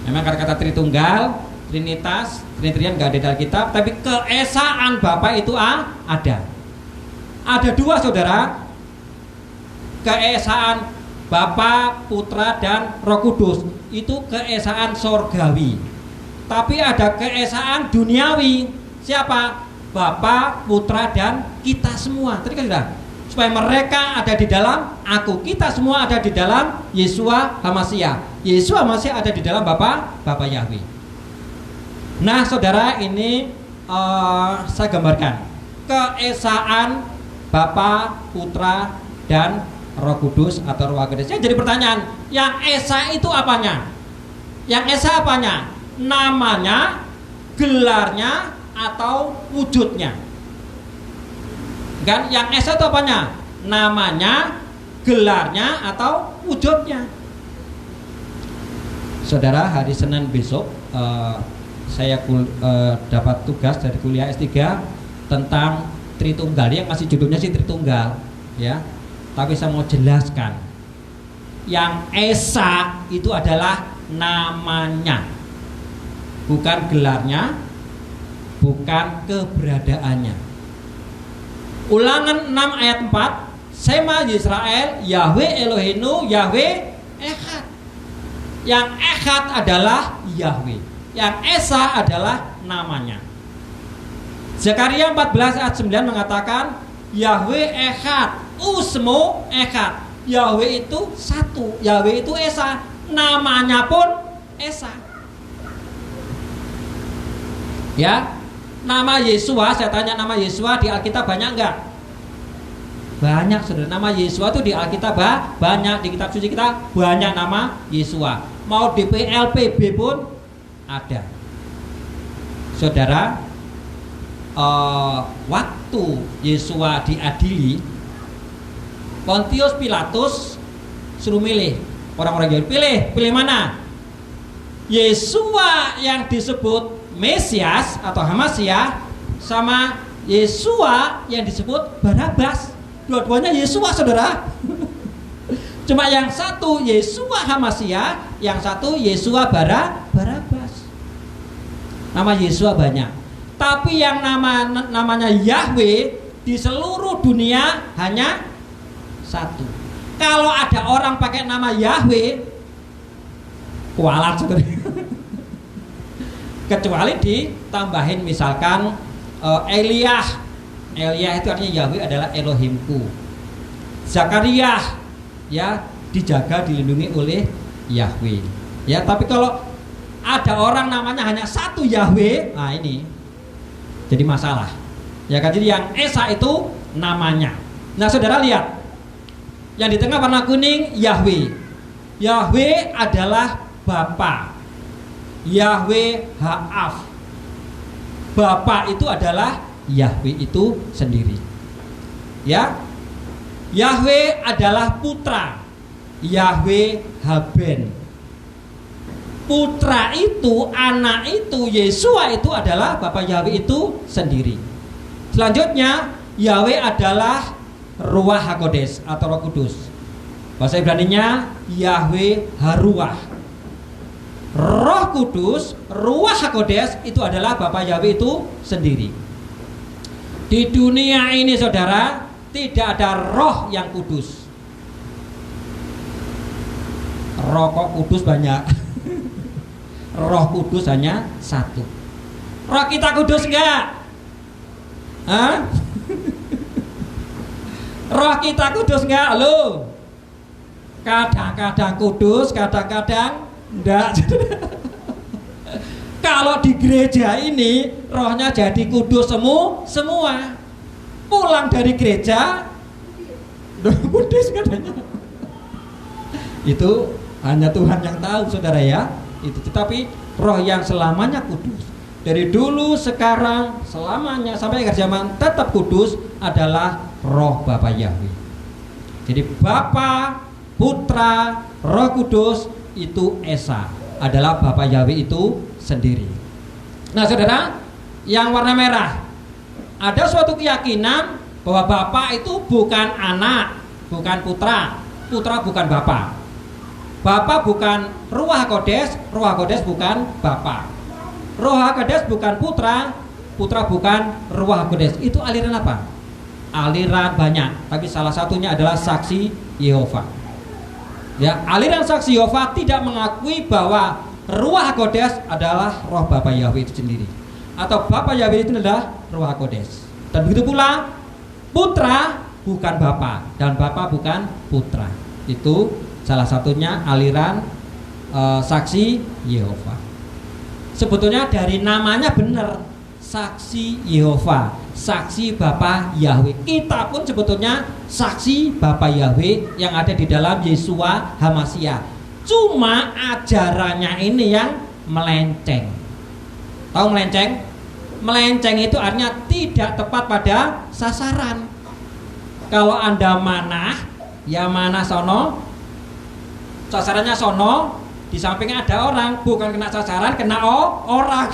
Memang kata-kata Tritunggal, Trinitas, Trinitarian nggak ada dalam kitab, tapi keesaan Bapa itu ada. Ada dua, saudara. Keesaan Bapa, Putra, dan Roh Kudus itu keesaan sorgawi. Tapi ada keesaan duniawi. Siapa? Bapa, Putra, dan kita semua. Tadi kan sudah. Supaya mereka ada di dalam aku, kita semua ada di dalam Yesua Mesias. Yesua Mesias ada di dalam Bapa Yahweh. Nah, saudara, ini saya gambarkan keesaan Bapa, Putra, dan Roh Kudus atau Ruach Kodes. Jadi pertanyaan, yang Esa itu apanya? Yang Esa apanya? Namanya, gelarnya, atau wujudnya? Kan yang Esa itu apanya? Namanya, gelarnya, atau wujudnya? Saudara, hari Senin besok saya dapat tugas dari kuliah S3 tentang Tritunggal, yang masih judulnya sih Tritunggal, ya. Tapi saya mau jelaskan, yang Esa itu adalah namanya, bukan gelarnya, bukan keberadaannya. Ulangan 6 ayat 4, Shema Yisrael, Yahweh Eloheinu, Yahweh Echad. Yang Echad adalah Yahweh, yang Esa adalah namanya. Zakaria 14 ayat 9 mengatakan, Yahweh Echad, Usmo Echad. Yahweh itu satu, Yahweh itu Esa, namanya pun Esa. Ya, nama Yesua, saya tanya, nama Yesua di Alkitab banyak enggak? Banyak, saudara. Nama Yesua itu di Alkitab banyak, di kitab suci kita banyak nama Yesua. Mau di PLPB pun ada. Saudara, waktu Yesua diadili, Pontius Pilatus suruh milih orang-orang Yahudi. Pilih mana? Yesua yang disebut Mesias atau Hamasiah, sama Yesua yang disebut Barabas. Dua-duanya Yesua, saudara. Cuma yang satu Yesua Hamasiah, yang satu Yesua Barabas. Nama Yesua banyak, tapi yang namanya Yahweh di seluruh dunia hanya satu. Kalau ada orang pakai nama Yahweh, kualat, saudara. Kecuali ditambahin misalkan Eliah itu artinya Yahweh adalah Elohimku. Zakaria, ya, dijaga, dilindungi oleh Yahweh. Ya, tapi kalau ada orang namanya hanya satu Yahweh, nah ini jadi masalah. Ya kan, jadi yang Esa itu namanya. Nah, saudara lihat, yang di tengah warna kuning Yahweh. Yahweh adalah Bapa. Yahweh Ha'af. Bapa itu adalah Yahweh itu sendiri. Ya. Yahweh adalah putra. Yahweh Haben. Putra itu, anak itu, Yesua itu adalah Bapa Yahweh itu sendiri. Selanjutnya, Yahweh adalah Ruach HaKodes atau Roh Kudus. Bahasa Ibraninya Yahweh Haruach. Roh Kudus, Ruach HaKodes itu adalah Bapa Yahweh itu sendiri. Di dunia ini, saudara, tidak ada roh yang kudus. Roh kok kudus banyak. Roh Kudus hanya satu. Roh kita kudus enggak? Hah? Roh kita kudus enggak? Halo? Kadang-kadang kudus, kadang-kadang enggak. Kalau di gereja ini rohnya jadi kudus semua. Pulang dari gereja kudus katanya. Itu hanya Tuhan yang tahu, saudara, ya. Itu, tetapi roh yang selamanya kudus, dari dulu, sekarang, selamanya sampai akhir zaman tetap kudus, adalah roh Bapa Yahweh. Jadi Bapa, Putra, Roh Kudus itu Esa, adalah Bapa Yahweh itu sendiri. Nah, saudara, yang warna merah, ada suatu keyakinan bahwa Bapa itu bukan anak, bukan putra, putra bukan Bapa. Bapa bukan Ruach HaKodes, Ruach HaKodes bukan Bapa. Ruach HaKodes bukan putra, putra bukan Ruach HaKodes. Itu aliran apa? Aliran banyak, tapi salah satunya adalah Saksi Yehova. Ya, aliran Saksi Yehova tidak mengakui bahwa Ruach HaKodes adalah roh Bapa Yahweh itu sendiri, atau Bapa Yahweh itu adalah Ruach HaKodes. Dan begitu pula putra bukan Bapa dan Bapa bukan putra. Itu salah satunya aliran Saksi Yehova. Sebetulnya dari namanya benar, saksi Yehova, saksi Bapa Yahweh. Kita pun sebetulnya saksi Bapa Yahweh yang ada di dalam Yeshua HaMashiach. Cuma ajarannya ini yang melenceng. Tahu melenceng? Melenceng itu artinya tidak tepat pada sasaran. Kalau Anda manah, ya manah sono, sasarannya sono, di sampingnya ada orang, bukan kena sasaran, kena orang.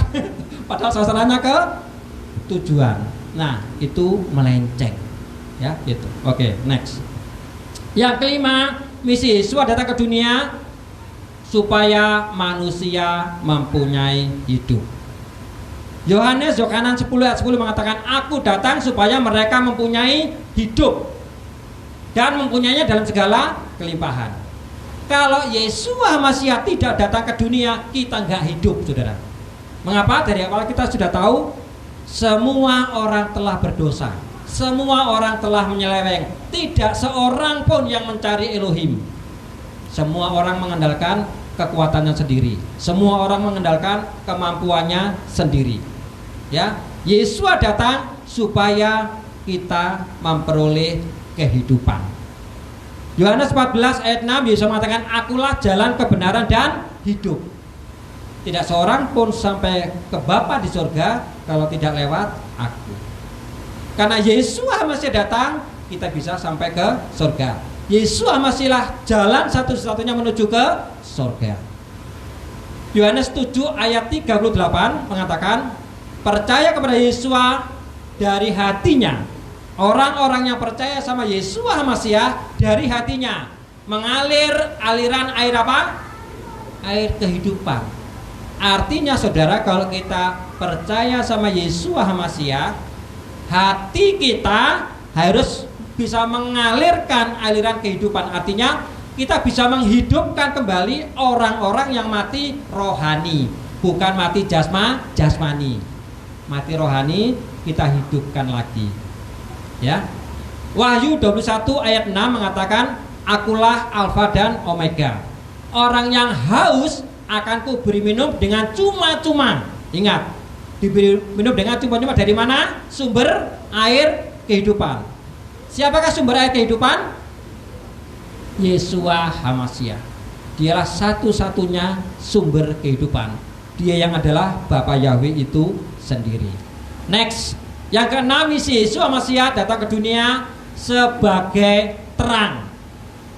Padahal sasarannya ke tujuan. Nah, itu melenceng. Ya, gitu. Oke, next. Yang kelima, misi Yesus datang ke dunia supaya manusia mempunyai hidup. Yohanes 10 ayat 10 mengatakan, aku datang supaya mereka mempunyai hidup dan mempunyainya dalam segala kelimpahan. Kalau Yeshua HaMashiach tidak datang ke dunia, kita nggak hidup, saudara. Mengapa? Dari awal kita sudah tahu, semua orang telah berdosa, semua orang telah menyeleweng, tidak seorang pun yang mencari Elohim. Semua orang mengandalkan kekuatannya sendiri, semua orang mengandalkan kemampuannya sendiri. Ya, Yeshua datang supaya kita memperoleh kehidupan. Yohanes 14 ayat 6, Yesus mengatakan, akulah jalan kebenaran dan hidup. Tidak seorang pun sampai ke Bapa di surga kalau tidak lewat aku. Karena Yesus masih datang, kita bisa sampai ke surga. Yesus masihlah jalan satu-satunya menuju ke surga. Yohanes 7 ayat 38 mengatakan, percaya kepada Yesus dari hatinya. Orang-orang yang percaya sama Yeshua HaMashiach, dari hatinya mengalir aliran air apa? Air kehidupan. Artinya saudara, kalau kita percaya sama Yeshua HaMashiach, hati kita harus bisa mengalirkan aliran kehidupan. Artinya kita bisa menghidupkan kembali orang-orang yang mati rohani, bukan mati jasmani. Mati rohani kita hidupkan lagi. Ya. Wahyu 21 ayat 6 mengatakan, akulah Alfa dan Omega. Orang yang haus akan kuberi minum dengan cuma-cuma. Ingat, diberi minum dengan cuma-cuma dari mana? Sumber air kehidupan. Siapakah sumber air kehidupan? Yeshua HaMashiach. Dialah satu-satunya sumber kehidupan. Dia yang adalah Bapa Yahweh itu sendiri. Next. Yang keenam, misi Yesus HaMashiach datang ke dunia sebagai terang.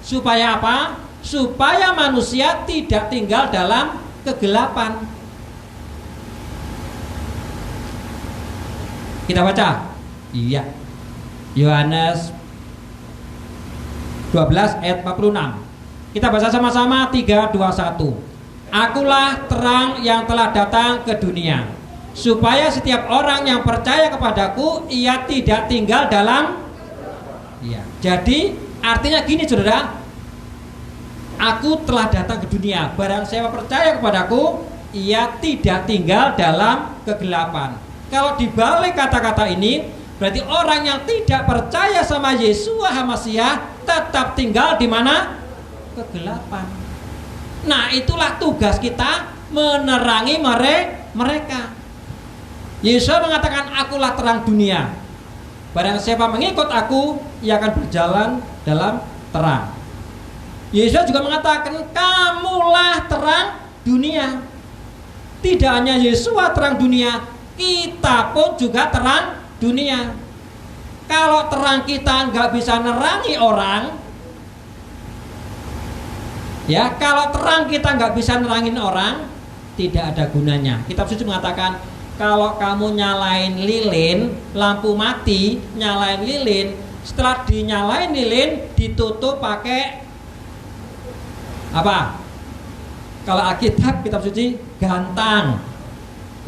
Supaya apa? Supaya manusia tidak tinggal dalam kegelapan. Kita baca. Iya. Yohanes 12 ayat 46. Kita baca sama-sama 3, 2, 1. Akulah terang yang telah datang ke dunia, supaya setiap orang yang percaya kepadaku, ia tidak tinggal dalam. Iya. Jadi artinya gini saudara, aku telah datang ke dunia, barang siapa percaya kepadaku, ia tidak tinggal dalam kegelapan. Kalau dibalik kata-kata ini, berarti orang yang tidak percaya sama Yeshua HaMashiach tetap tinggal di mana? Kegelapan. Nah, itulah tugas kita, menerangi mereka. Yesus mengatakan, akulah terang dunia. Barang siapa mengikut aku, ia akan berjalan dalam terang. Yesus juga mengatakan, kamulah terang dunia. Tidak hanya Yesus terang dunia, kita pun juga terang dunia. Kalau terang kita nggak bisa nerangi orang, ya, kalau terang kita nggak bisa nerangin orang, tidak ada gunanya. Kitab suci mengatakan, kalau kamu nyalain lilin, lampu mati, nyalain lilin, setelah dinyalain lilin, ditutup pakai apa? Kalau Alkitab, kitab suci, gantang,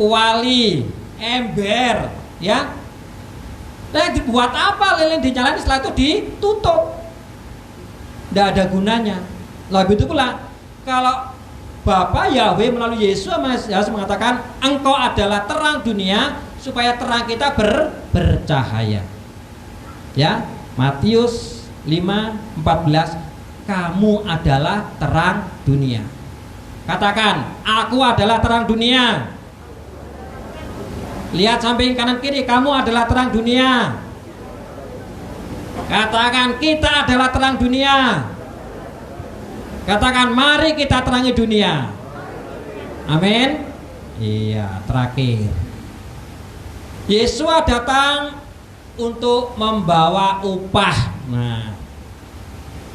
kuali, ember, ya. Nah, dibuat apa lilin dinyalain, setelah itu ditutup? Tidak ada gunanya. Lebih itu pula, kalau Bapa Yahweh melalui Yesus mengatakan, engkau adalah terang dunia, supaya terang kita bercahaya. Ya, Matius 5:14, kamu adalah terang dunia. Katakan, aku adalah terang dunia. Lihat samping kanan kiri, kamu adalah terang dunia. Katakan, kita adalah terang dunia. Katakan, mari kita terangi dunia. Amin. Iya, terakhir. Yesus datang untuk membawa upah. Nah,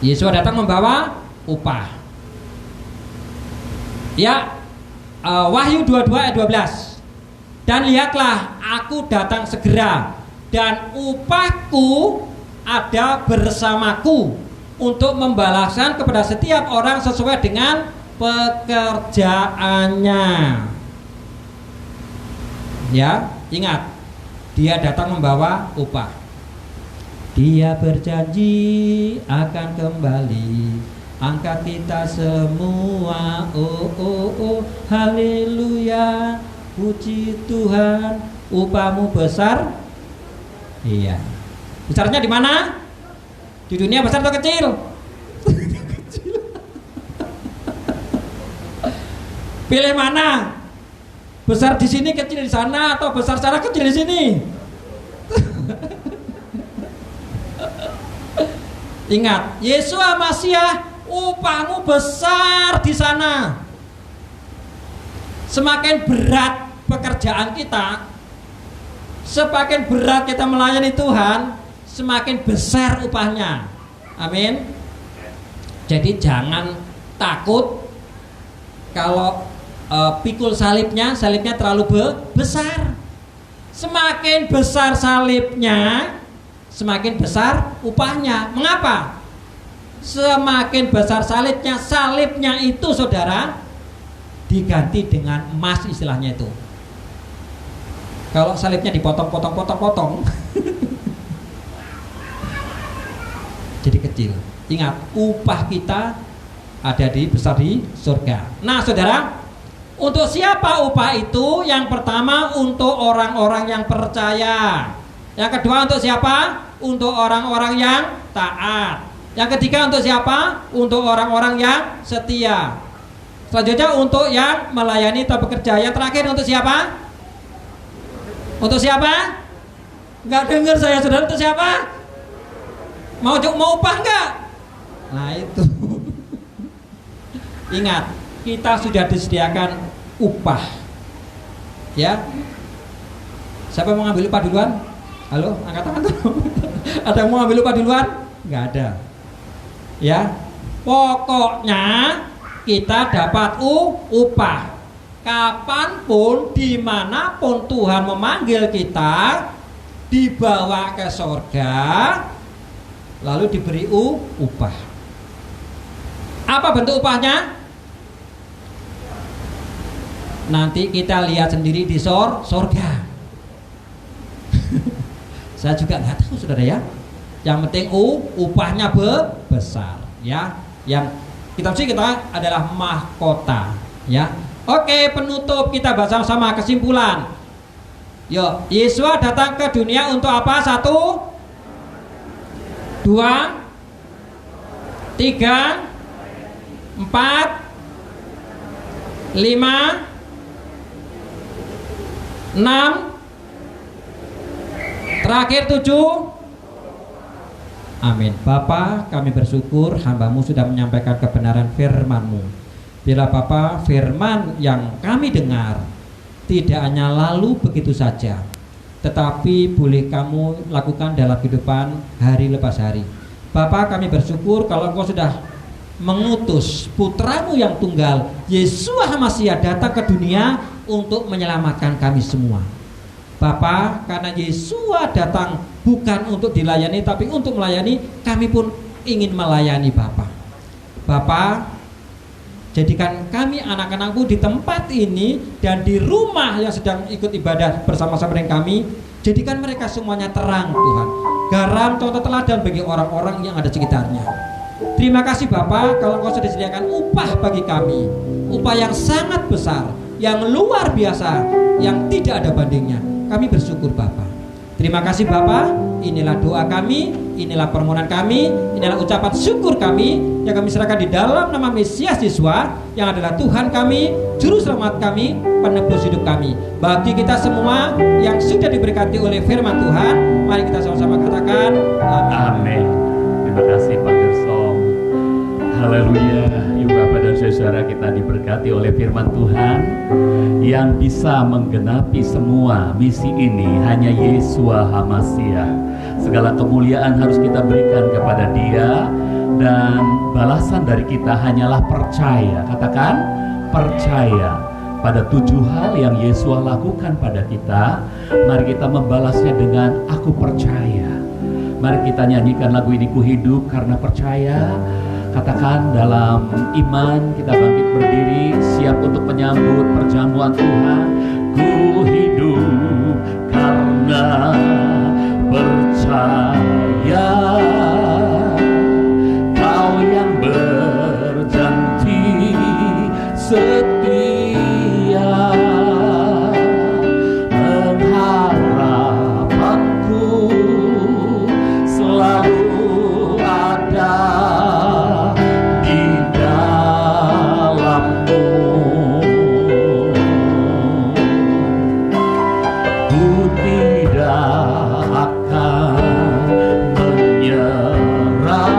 Yesus datang membawa upah. Ya, Wahyu 22 ayat 12. Dan lihatlah, aku datang segera, dan upahku ada bersamaku untuk membalaskan kepada setiap orang sesuai dengan pekerjaannya. Ya, ingat, dia datang membawa upah. Dia berjanji akan kembali angkat kita semua. Oh, oh, oh, haleluya, puji Tuhan. Upahmu besar. Iya. Besarnya di mana? Di dunia besar atau kecil? Pilih mana? Besar di sini, kecil di sana, atau besar sana, kecil di sini? Ingat, Yeshua Masiah, upahmu besar di sana. Semakin berat pekerjaan kita, semakin berat kita melayani Tuhan, semakin besar upahnya. Amin. Jadi jangan takut kalau pikul salibnya terlalu besar. Semakin besar salibnya, semakin besar upahnya. Mengapa? Semakin besar salibnya itu, saudara, diganti dengan emas, istilahnya itu. Kalau salibnya dipotong jadi kecil. Ingat, upah kita ada besar di surga. Nah, saudara, untuk siapa upah itu? Yang pertama, untuk orang-orang yang percaya. Yang kedua, untuk siapa? Untuk orang-orang yang taat. Yang ketiga, untuk siapa? Untuk orang-orang yang setia. Selanjutnya, untuk yang melayani atau bekerja. Yang terakhir, untuk siapa? Untuk siapa? Nggak dengar saya, saudara. Untuk siapa? Mau upah nggak? Nah, itu. Ingat, kita sudah disediakan upah. Ya. Siapa mau ngambil upah duluan? Halo, angkat tangan tuh. Ada yang mau ngambil upah duluan? Nggak ada. Ya. Pokoknya kita dapat upah. Kapanpun, dimanapun Tuhan memanggil kita, dibawa ke surga, lalu diberi upah. Apa bentuk upahnya? Nanti kita lihat sendiri di surga. Saya juga nggak tahu, saudara, ya. Yang penting upahnya besar, ya. Yang kita adalah mahkota, ya. Oke, penutup, kita bahas sama kesimpulan. Yuk, Yesus datang ke dunia untuk apa? 1, 2, 3, 4, 5, 6, terakhir 7. Amin. Bapa, kami bersyukur hamba-Mu sudah menyampaikan kebenaran firman-Mu. Bila Bapa, firman yang kami dengar tidak hanya lalu begitu saja, tetapi boleh kamu lakukan dalam kehidupan hari lepas hari. Bapa, kami bersyukur kalau Engkau sudah mengutus putra-Mu yang tunggal, Yeshua Masiah, datang ke dunia untuk menyelamatkan kami semua. Bapa, karena Yeshua datang bukan untuk dilayani, tapi untuk melayani, kami pun ingin melayani Bapa. Bapa, jadikan kami anak-anak-Mu di tempat ini dan di rumah yang sedang ikut ibadah bersama-sama dengan kami. Jadikan mereka semuanya terang, Tuhan. Garam, contoh teladan bagi orang-orang yang ada sekitarnya. Terima kasih Bapa, kalau Engkau sudah disediakan upah bagi kami. Upah yang sangat besar, yang luar biasa, yang tidak ada bandingnya. Kami bersyukur Bapa. Terima kasih Bapa, inilah doa kami. Inilah permohonan kami, inilah ucapan syukur kami yang kami serahkan di dalam nama Mesias Yesua yang adalah Tuhan kami, Juru Selamat kami, penebus hidup kami. Bagi kita semua yang sudah diberkati oleh firman Tuhan, mari kita sama-sama katakan amin. Amin. Terima kasih Pak Gersong. Haleluya. Ibu Bapak dan Saudara, kita diberkati oleh firman Tuhan yang bisa menggenapi semua misi ini hanya Yesua HaMasiah. Segala kemuliaan harus kita berikan kepada Dia dan balasan dari kita hanyalah percaya. Katakan percaya pada 7 hal yang Yesua lakukan pada kita. Mari kita membalasnya dengan aku percaya. Mari kita nyanyikan lagu ini, ku hidup karena percaya. Katakan dalam iman, kita bangkit berdiri, siap untuk menyambut perjamuan Tuhan. Ku hidup karena percaya, Kau yang berjanji setia, pengharapanku selalu ada di dalam-Mu. Ku tidak akan menyerah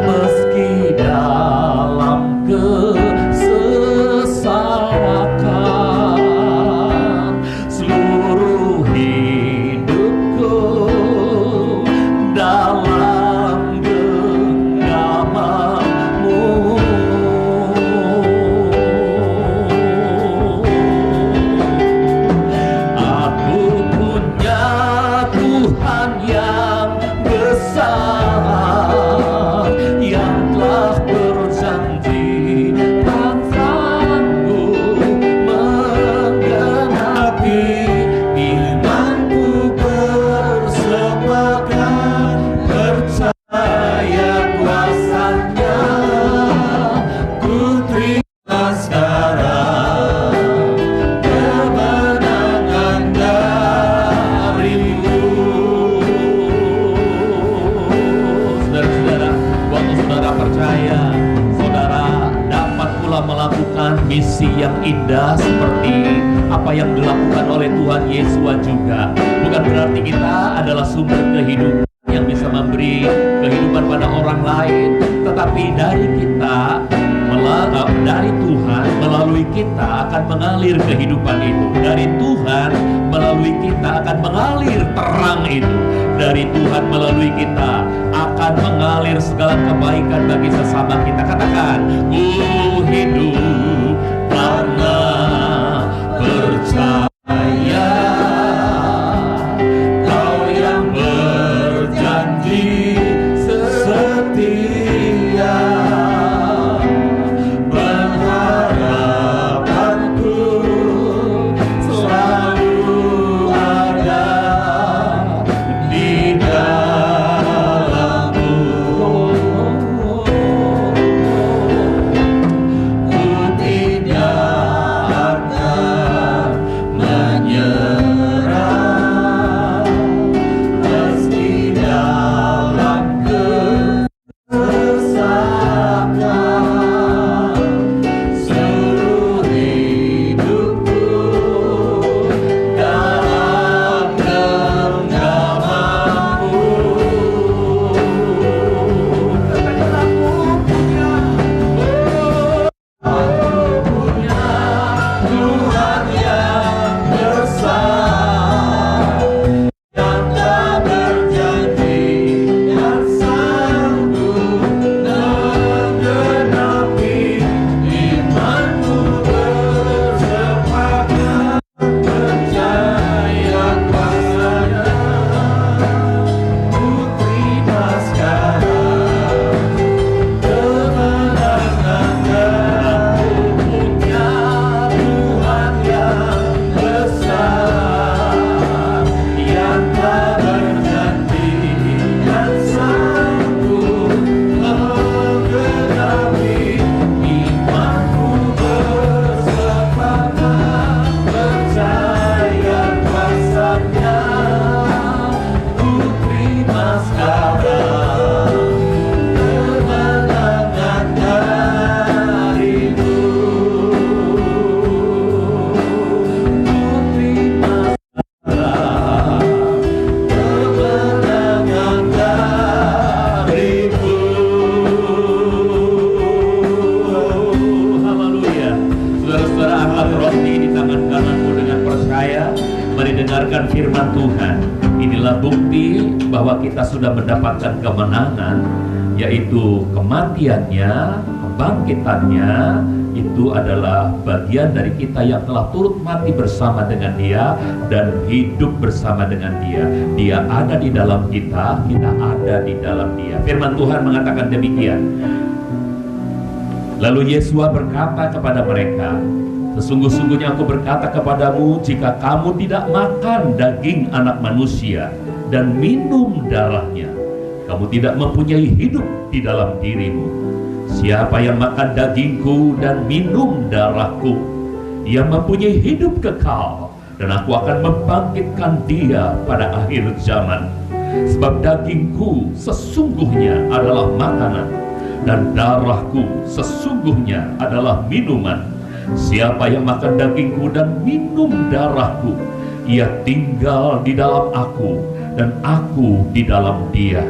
meski dalam kesesakan. Seluruh hidupku dalam genggaman-Mu. Aku punya Tuhan yang besar, yang telah berjanji dan sanggup menggenapi imanku. Bersepakat percaya kuasa-Nya, ku terima sekarang kemenangan dari-Mu. Saudara-saudara, waktu saudara percaya, saudara dapat pula melakukan misi yang indah seperti apa yang dilakukan oleh Tuhan Yesua juga. Bukan berarti kita adalah sumber kehidupan yang bisa memberi kehidupan pada orang lain, tetapi dari kita, dari Tuhan melalui kita akan mengalir kehidupan itu. Dari Tuhan melalui kita akan mengalir terang itu. Dari Tuhan melalui kita akan mengalir segala kebaikan bagi sesama kita. Katakan, ku hidup karena percaya, Kau yang berjanji setia, pengharapanku selalu ada di dalam-Mu. Ku tidak akan mana bukti bahwa kita sudah mendapatkan kemenangan, yaitu kematiannya, kebangkitannya, itu adalah bagian dari kita yang telah turut mati bersama dengan Dia dan hidup bersama dengan Dia. Dia ada di dalam kita, kita ada di dalam Dia. Firman Tuhan mengatakan demikian. Lalu Yesua berkata kepada mereka, sesungguh-sungguhnya aku berkata kepadamu, jika kamu tidak makan daging anak manusia dan minum darahnya, kamu tidak mempunyai hidup di dalam dirimu. Siapa yang makan dagingku dan minum darahku, ia mempunyai hidup kekal, dan aku akan membangkitkan dia pada akhir zaman. Sebab dagingku sesungguhnya adalah makanan, dan darahku sesungguhnya adalah minuman. Siapa yang makan dagingku dan minum darahku, ia tinggal di dalam aku dan aku di dalam dia.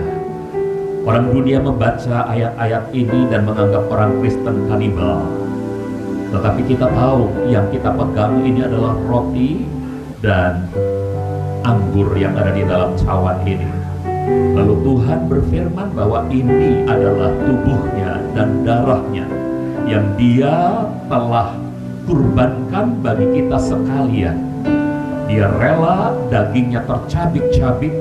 Orang dunia membaca ayat-ayat ini dan menganggap orang Kristen kanibal. Tetapi kita tahu yang kita pegang ini adalah roti dan anggur yang ada di dalam cawan ini. Lalu Tuhan berfirman bahwa ini adalah tubuhnya dan darahnya yang Dia telah kurbankan bagi kita sekalian. Dia rela dagingnya tercabik-cabik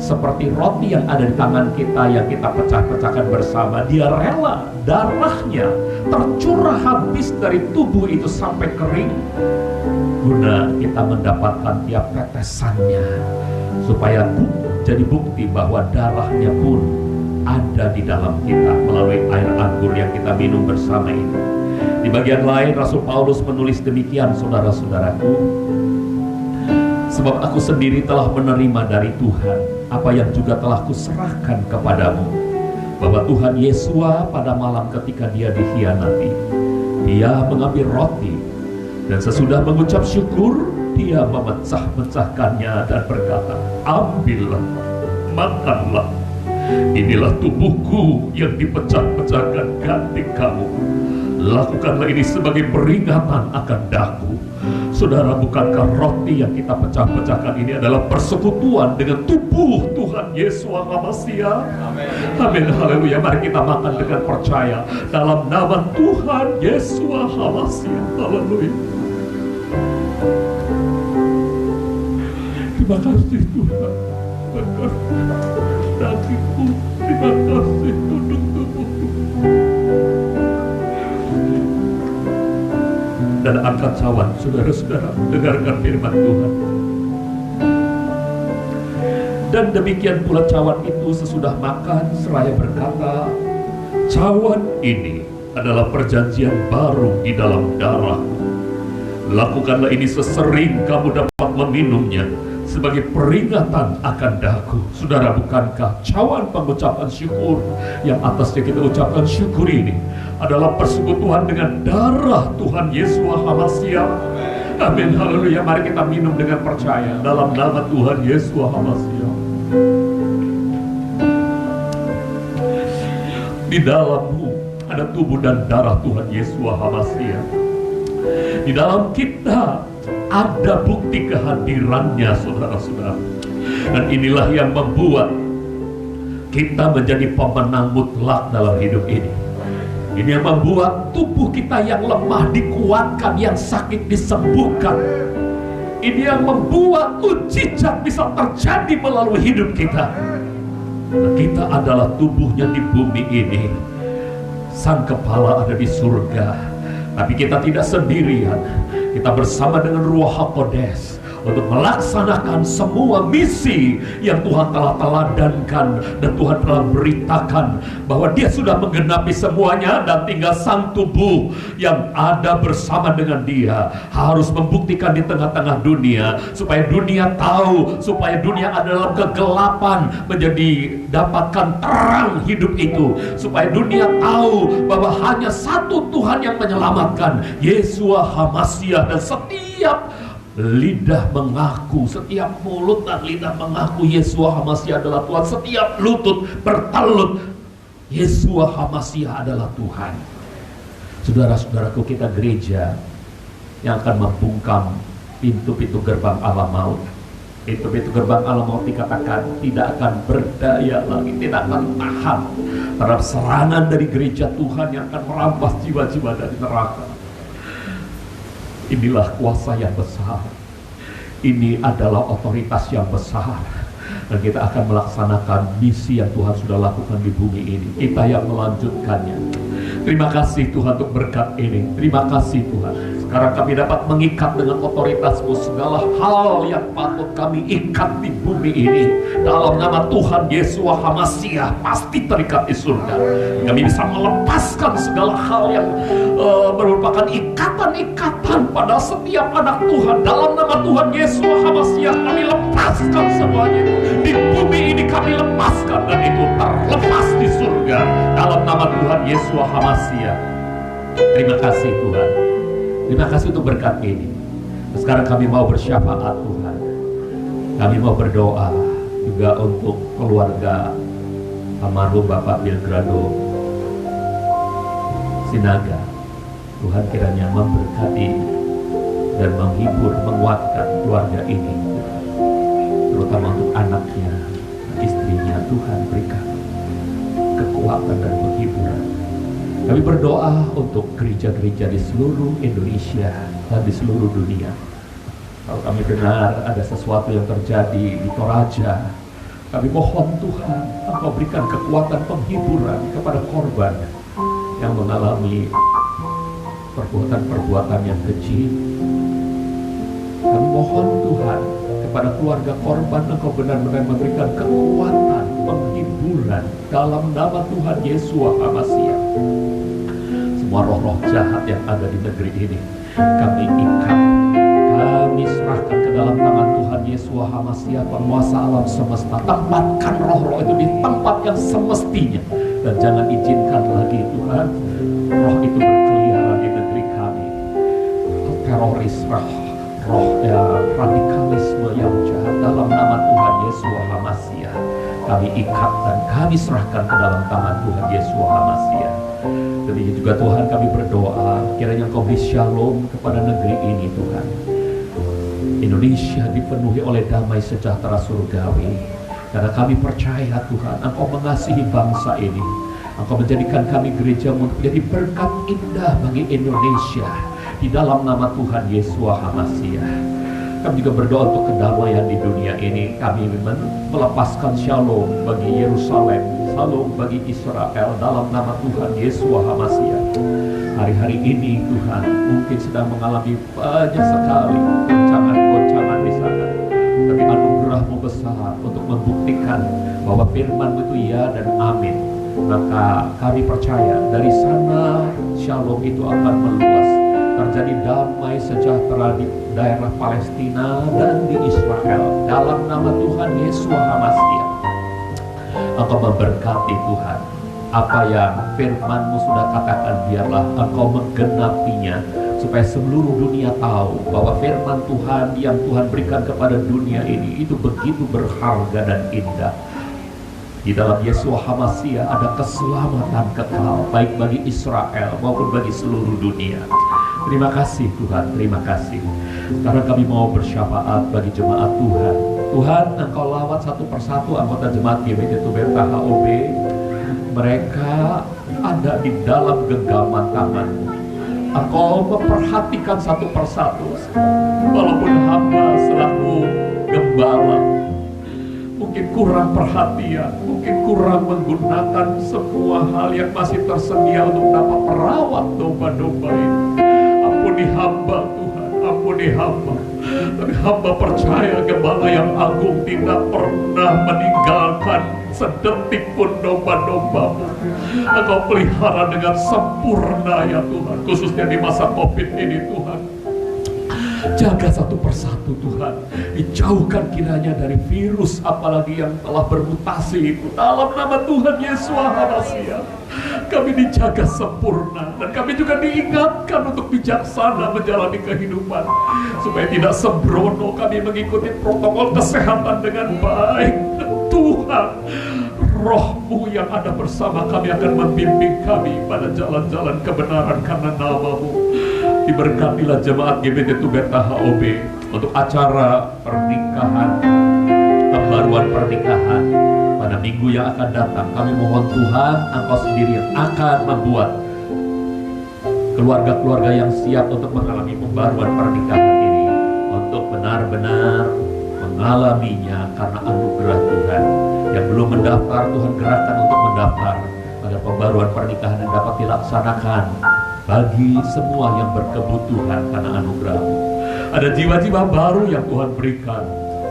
seperti roti yang ada di tangan kita yang kita pecah-pecahkan bersama. Dia rela darahnya tercurah habis dari tubuh itu sampai kering, guna kita mendapatkan tiap tetesannya, supaya jadi bukti bahwa darahnya pun ada di dalam kita melalui air anggur yang kita minum bersama ini. Di bagian lain Rasul Paulus menulis demikian, saudara-saudaraku, sebab aku sendiri telah menerima dari Tuhan apa yang juga telah kuserahkan kepadamu, bahwa Tuhan Yesua pada malam ketika Dia dikhianati, Dia mengambil roti, dan sesudah mengucap syukur, Dia memecah-mecahkannya dan berkata, ambillah, makanlah, inilah tubuhku yang dipecah-pecahkan ganti kamu. Lakukanlah ini sebagai peringatan akan daku. Saudara, bukankah roti yang kita pecah-pecahkan ini adalah persekutuan dengan tubuh Tuhan Yesua HaMasiah? Amin, haleluya. Mari kita makan dengan percaya dalam nama Tuhan Yesua HaMasiah. Haleluya. Terima kasih Tuhan. Terima kasih dagingku. Terima kasih tunduk tubuhku. Dan angkat cawan, saudara-saudara, dengarkan firman Tuhan. Dan demikian pula cawan itu sesudah makan, seraya berkata, cawan ini adalah perjanjian baru di dalam darahku. Lakukanlah ini sesering kamu dapat meminumnya sebagai peringatan akan daku. Saudara, bukankah cawan pengucapan syukur yang atasnya kita ucapkan syukur ini adalah persekutuan dengan darah Tuhan Yesua HaMasiah? Amin, haleluya. Mari kita minum dengan percaya dalam nama Tuhan Yesua HaMasiah. Di dalammu ada tubuh dan darah Tuhan Yesua HaMasiah. Di dalam kita ada bukti kehadirannya, saudara-saudara. Dan inilah yang membuat kita menjadi pemenang mutlak dalam hidup ini. Ini yang membuat tubuh kita yang lemah dikuatkan, yang sakit disembuhkan. Ini yang membuat mujizat bisa terjadi melalui hidup kita. Nah, kita adalah tubuhnya di bumi ini. Sang kepala ada di surga, tapi kita tidak sendirian. Kita bersama dengan Ruach HaKodes untuk melaksanakan semua misi yang Tuhan telah teladankan dan Tuhan telah beritakan bahwa Dia sudah menggenapi semuanya, dan tinggal sang tubuh yang ada bersama dengan Dia harus membuktikan di tengah-tengah dunia, supaya dunia tahu, supaya dunia adalah kegelapan menjadi dapatkan terang hidup itu, supaya dunia tahu bahwa hanya satu Tuhan yang menyelamatkan, Yesua HaMasiah. Dan setiap lidah mengaku, setiap mulut dan lidah mengaku Yesua HaMasiah adalah Tuhan. Setiap lutut bertelut Yesua HaMasiah adalah Tuhan. Saudara-saudaraku, kita gereja yang akan membungkam pintu-pintu gerbang Allah maut. Itu gerbang alam maut dikatakan tidak akan berdaya lagi, tidak akan tahan terhadap serangan dari gereja Tuhan yang akan merampas jiwa-jiwa dari neraka. Inilah kuasa yang besar. Ini adalah otoritas yang besar. Dan kita akan melaksanakan misi yang Tuhan sudah lakukan di bumi ini. Kita yang melanjutkannya. Terima kasih Tuhan untuk berkat ini. Terima kasih Tuhan. Sekarang kami dapat mengikat dengan otoritas-Mu segala hal yang patut kami ikat di bumi ini. Dalam nama Tuhan Yesus HaMasiah pasti terikat di surga. Kami bisa melepaskan segala hal yang merupakan ikatan-ikatan pada setiap anak Tuhan. Dalam nama Tuhan Yesus HaMasiah kami lepaskan semuanya. Di bumi ini kami lepaskan dan itu terlepas di surga. Dalam nama Tuhan Yesus HaMasiah. Terima kasih Tuhan. Terima kasih untuk berkat ini. Sekarang kami mau bersyafaat Tuhan. Kami mau berdoa juga untuk keluarga almarhum Bapak Bilgrado Sinaga. Tuhan kiranya memberkati dan menghibur, menguatkan keluarga ini, terutama untuk anaknya, istrinya. Tuhan berikan kekuatan dan penghiburan. Kami berdoa untuk gereja-gereja di seluruh Indonesia dan di seluruh dunia. Kalau kami dengar ada sesuatu yang terjadi di Toraja, kami mohon Tuhan, Engkau berikan kekuatan penghiburan kepada korban yang mengalami perbuatan-perbuatan yang keji. Kami mohon Tuhan kepada keluarga korban, Engkau benar-benar memberikan kekuatan penghiburan dalam nama Tuhan Yesus HaMasiah. Semua roh-roh jahat yang ada di negeri ini kami ikat, kami serahkan ke dalam tangan Tuhan Yesus HaMasiah, penguasa alam semesta. Tempatkan roh-roh itu di tempat yang semestinya, dan jangan izinkan lagi Tuhan roh itu berkeliaran di negeri kami. Teroris, roh radikalisme yang jahat, dalam nama Tuhan Yesus HaMasiah kami ikat dan kami serahkan ke dalam tangan Tuhan Yesus HaMasiah. Demikian juga Tuhan kami berdoa, kiranya Engkau beri shalom kepada negeri ini Tuhan. Indonesia dipenuhi oleh damai sejahtera surgawi. Karena kami percaya Tuhan, Engkau mengasihi bangsa ini. Engkau menjadikan kami gereja menjadi berkat indah bagi Indonesia. Di dalam nama Tuhan Yesus HaMasiah. Kami juga berdoa untuk kedamaian di dunia ini. Kami melepaskan shalom bagi Yerusalem, shalom bagi Israel dalam nama Tuhan Yesus HaMasiah. Hari-hari ini Tuhan mungkin sedang mengalami banyak sekali goncangan-goncangan di sana. Tapi anugerah-Mu besar untuk membuktikan bahwa firman-Mu itu ya dan amin. Maka kami percaya dari sana shalom itu akan meluas. Terjadi damai sejahtera di daerah Palestina dan di Israel. Dalam nama Tuhan Yesus HaMasiah. Engkau memberkati Tuhan. Apa yang firman-Mu sudah katakan, biarlah Engkau menggenapinya, supaya seluruh dunia tahu bahwa firman Tuhan yang Tuhan berikan kepada dunia ini itu begitu berharga dan indah. Di dalam Yesus HaMasiah ada keselamatan kekal, baik bagi Israel maupun bagi seluruh dunia. Terima kasih Tuhan, terima kasih. Sekarang kami mau bersyafaat bagi jemaat Tuhan. Tuhan, Engkau lawat satu persatu anggota jemaat GBT Tuberta HOB. Mereka ada di dalam genggaman tangan-Mu. Engkau memperhatikan satu persatu. Walaupun hamba selaku gembala mungkin kurang perhatian, mungkin kurang menggunakan semua hal yang masih tersedia untuk dapat merawat domba-domba ini. Ampuni hamba Tuhan, ampuni hamba. Tapi hamba percaya Gembala yang agung tidak pernah meninggalkan sedetik pun domba-domba-Mu. Engkau pelihara dengan sempurna ya Tuhan, khususnya di masa COVID ini Tuhan. Jaga satu persatu Tuhan, dijauhkan kiranya dari virus apalagi yang telah bermutasi itu. Dalam nama Tuhan Yesus HaMasiah kami dijaga sempurna, dan kami juga diingatkan untuk bijaksana menjalani kehidupan, supaya tidak sembrono kami mengikuti protokol kesehatan dengan baik. Tuhan, Roh-Mu yang ada bersama kami akan membimbing kami pada jalan-jalan kebenaran karena nama-Mu. Diberkatilah jemaat GBT Tuberta HOB untuk acara pernikahan pernikahan, pembaruan pernikahan pada minggu yang akan datang. Kami mohon Tuhan, Engkau sendiri yang akan membuat keluarga-keluarga yang siap untuk mengalami pembaruan pernikahan ini, untuk benar-benar mengalaminya karena anugerah Tuhan. Yang belum mendaftar, Tuhan gerakkan untuk mendaftar agar pembaruan pernikahan yang dapat dilaksanakan bagi semua yang berkebutuhan karena anugerah-Mu. Ada jiwa-jiwa baru yang Tuhan berikan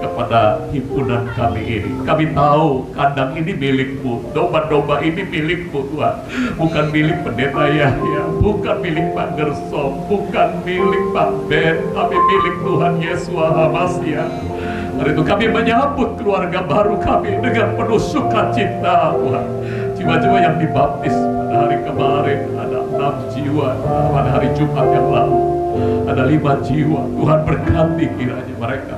kepada himpunan kami ini. Kami tahu kandang ini milik-Mu, domba-domba ini milik-Mu Tuhan, bukan milik pendeta Yahya, bukan milik Pak Gersom, bukan milik Pak Ben, tapi milik Tuhan Yesua HaMasiah. Karena itu kami menyambut keluarga baru kami dengan penuh sukacita Tuhan. Jiwa-jiwa yang dibaptis pada hari kemarin ada 6 jiwa, pada hari Jumat yang lalu ada 5 jiwa. Tuhan berkati kiranya mereka.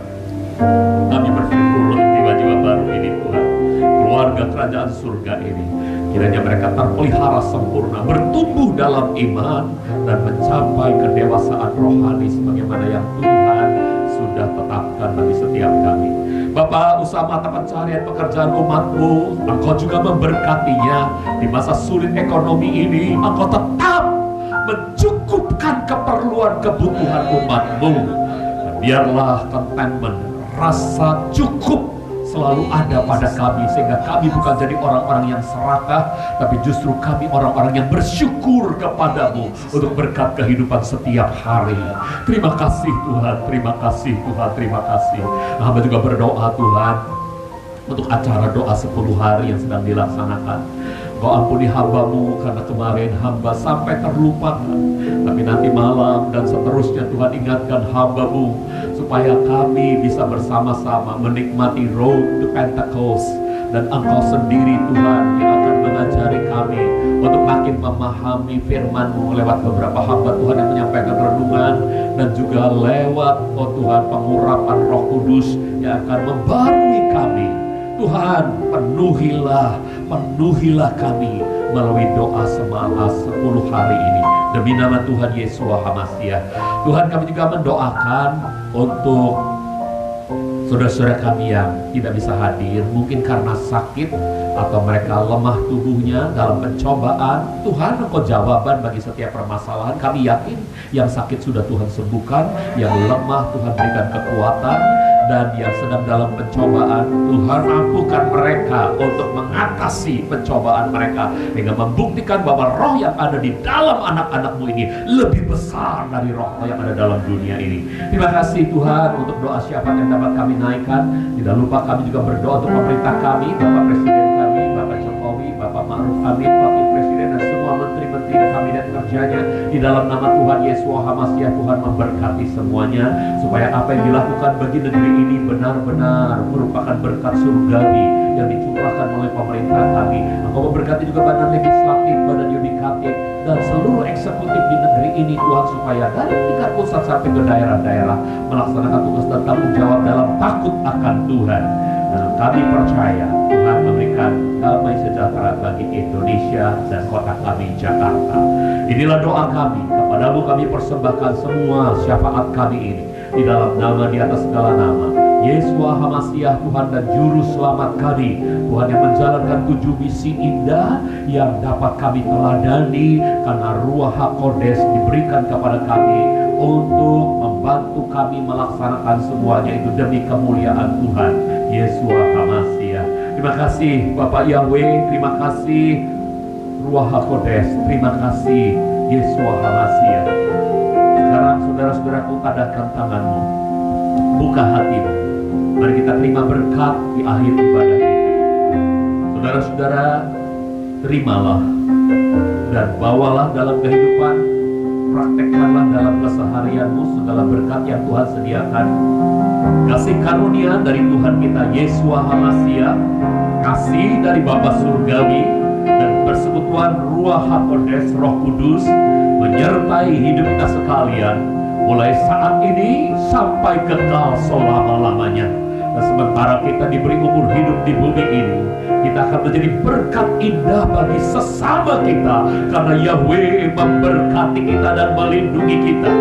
Kami bersyukur untuk jiwa-jiwa baru ini Tuhan, keluarga kerajaan surga ini. Kiranya mereka terpelihara sempurna, bertumbuh dalam iman dan mencapai kedewasaan rohani sebagaimana yang Tuhan sudah tetapkan bagi setiap kami. Bapa, usaha mata pencarian pekerjaan umat-Mu, Engkau juga memberkatinya di masa sulit ekonomi ini. Engkau tetap mencukupkan keperluan kebutuhan umat-Mu. Biarlah contentment, rasa cukup selalu ada pada kami, sehingga kami bukan jadi orang-orang yang serakah, tapi justru kami orang-orang yang bersyukur kepadamu untuk berkat kehidupan setiap hari. Terima kasih Tuhan, terima kasih Tuhan, terima kasih. Hamba juga berdoa Tuhan untuk acara doa 10 hari yang sedang dilaksanakan. Kau ampuni hamba-Mu karena kemarin hamba sampai terlupakan. Tapi nanti malam dan seterusnya Tuhan ingatkan hamba-Mu supaya kami bisa bersama-sama menikmati road to Pentecost. Dan Engkau sendiri Tuhan yang akan mengajari kami untuk makin memahami firman-Mu lewat beberapa hamba Tuhan yang menyampaikan renungan, dan juga lewat Tuhan pengurapan Roh Kudus yang akan membarui kami. Tuhan, penuhilah kami melalui doa semangat 10 hari ini demi nama Tuhan Yesua HaMasiah. Tuhan, kami juga mendoakan untuk saudara-saudara kami yang tidak bisa hadir, mungkin karena sakit atau mereka lemah tubuhnya dalam pencobaan. Tuhan, Engkau jawaban bagi setiap permasalahan. Kami yakin yang sakit sudah Tuhan sembuhkan, yang lemah Tuhan berikan kekuatan, dan yang sedang dalam pencobaan Tuhan mampukan mereka untuk mengatasi pencobaan mereka, hingga membuktikan bahwa roh yang ada di dalam anak-anak-Mu ini lebih besar dari roh yang ada dalam dunia ini. Terima kasih Tuhan untuk doa syafaat yang dapat kami naikkan. Tidak lupa kami juga berdoa untuk pemerintah kami, Bapak Presiden kami, Bapak Jokowi, Bapak Ma'ruf Amin, Wakil Presiden, dan semua menteri-menteri dan kabinet kerjanya. Di dalam nama Tuhan Yesua HaMasiah, Tuhan memberkati semuanya, supaya apa yang dilakukan bagi negeri ini benar-benar merupakan berkat surgawi yang dicurahkan oleh pemerintah kami. Engkau memberkati juga badan legislatif, badan yudikatif, dan seluruh eksekutif di negeri ini Tuhan, supaya dari tingkat pusat sampai ke daerah-daerah melaksanakan tugas dan tanggung jawab dalam takut akan Tuhan. Dan kami percaya Tuhan memberikan damai sejahtera bagi Indonesia dan kota kami Jakarta. Inilah doa kami kepadamu, kami persembahkan semua syafaat kami ini di dalam nama di atas segala nama, Yesua HaMasiah, Tuhan dan Juru Selamat kami. Tuhan yang menjalankan 7 misi indah yang dapat kami teladani, karena Ruach HaKodes diberikan kepada kami untuk membantu kami melaksanakan semuanya itu demi kemuliaan Tuhan Yesua HaMasiah. Terima kasih Bapak Yahweh, terima kasih Ruach HaKodes, terima kasih Yesua HaMasiah. Sekarang saudara-saudaraku, tadahkan tanganmu, buka hatimu, mari kita terima berkat di akhir ibadah ini. Saudara-saudara, terimalah dan bawalah dalam kehidupan, praktekkanlah dalam keseharianmu segala berkat yang Tuhan sediakan. Kasih karunia dari Tuhan kita Yesua HaMasiah, kasih dari Bapa Surgawi, dan persekutuan Ruach HaKodes, Roh Kudus, menyertai hidup kita sekalian mulai saat ini sampai kekal selama-lamanya. Dan sementara kita diberi umur hidup di bumi ini, kita akan menjadi berkat indah bagi sesama kita, karena Yahweh memberkati kita dan melindungi kita.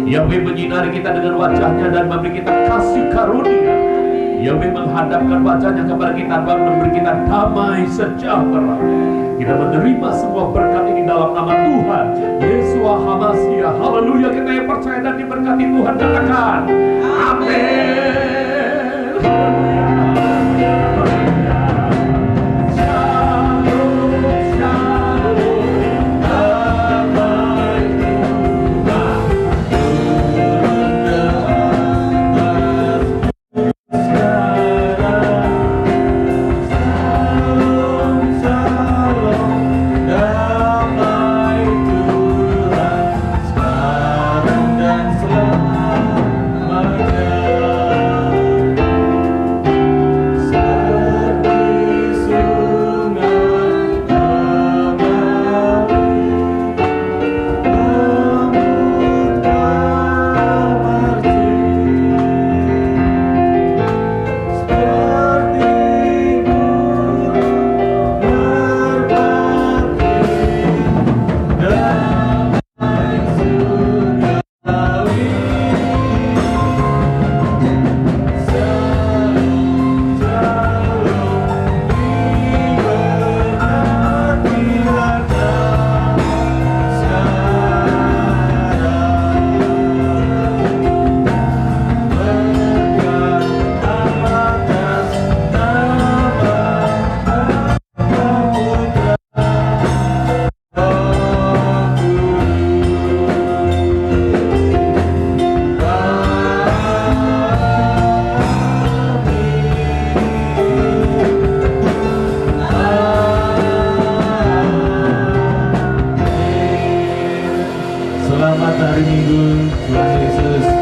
Yahweh menyinari kita dengan wajahnya dan memberi kita kasih karunia. yang menghadapkan wajahnya kepada kita dan memberi kita damai sejahtera. Kita menerima semua berkat ini dalam nama Tuhan Yesus HaMasiah. Haleluya. Kita yang percaya dan diberkati Tuhan katakan amin. Selamat hari Minggu, Tuhan Yesus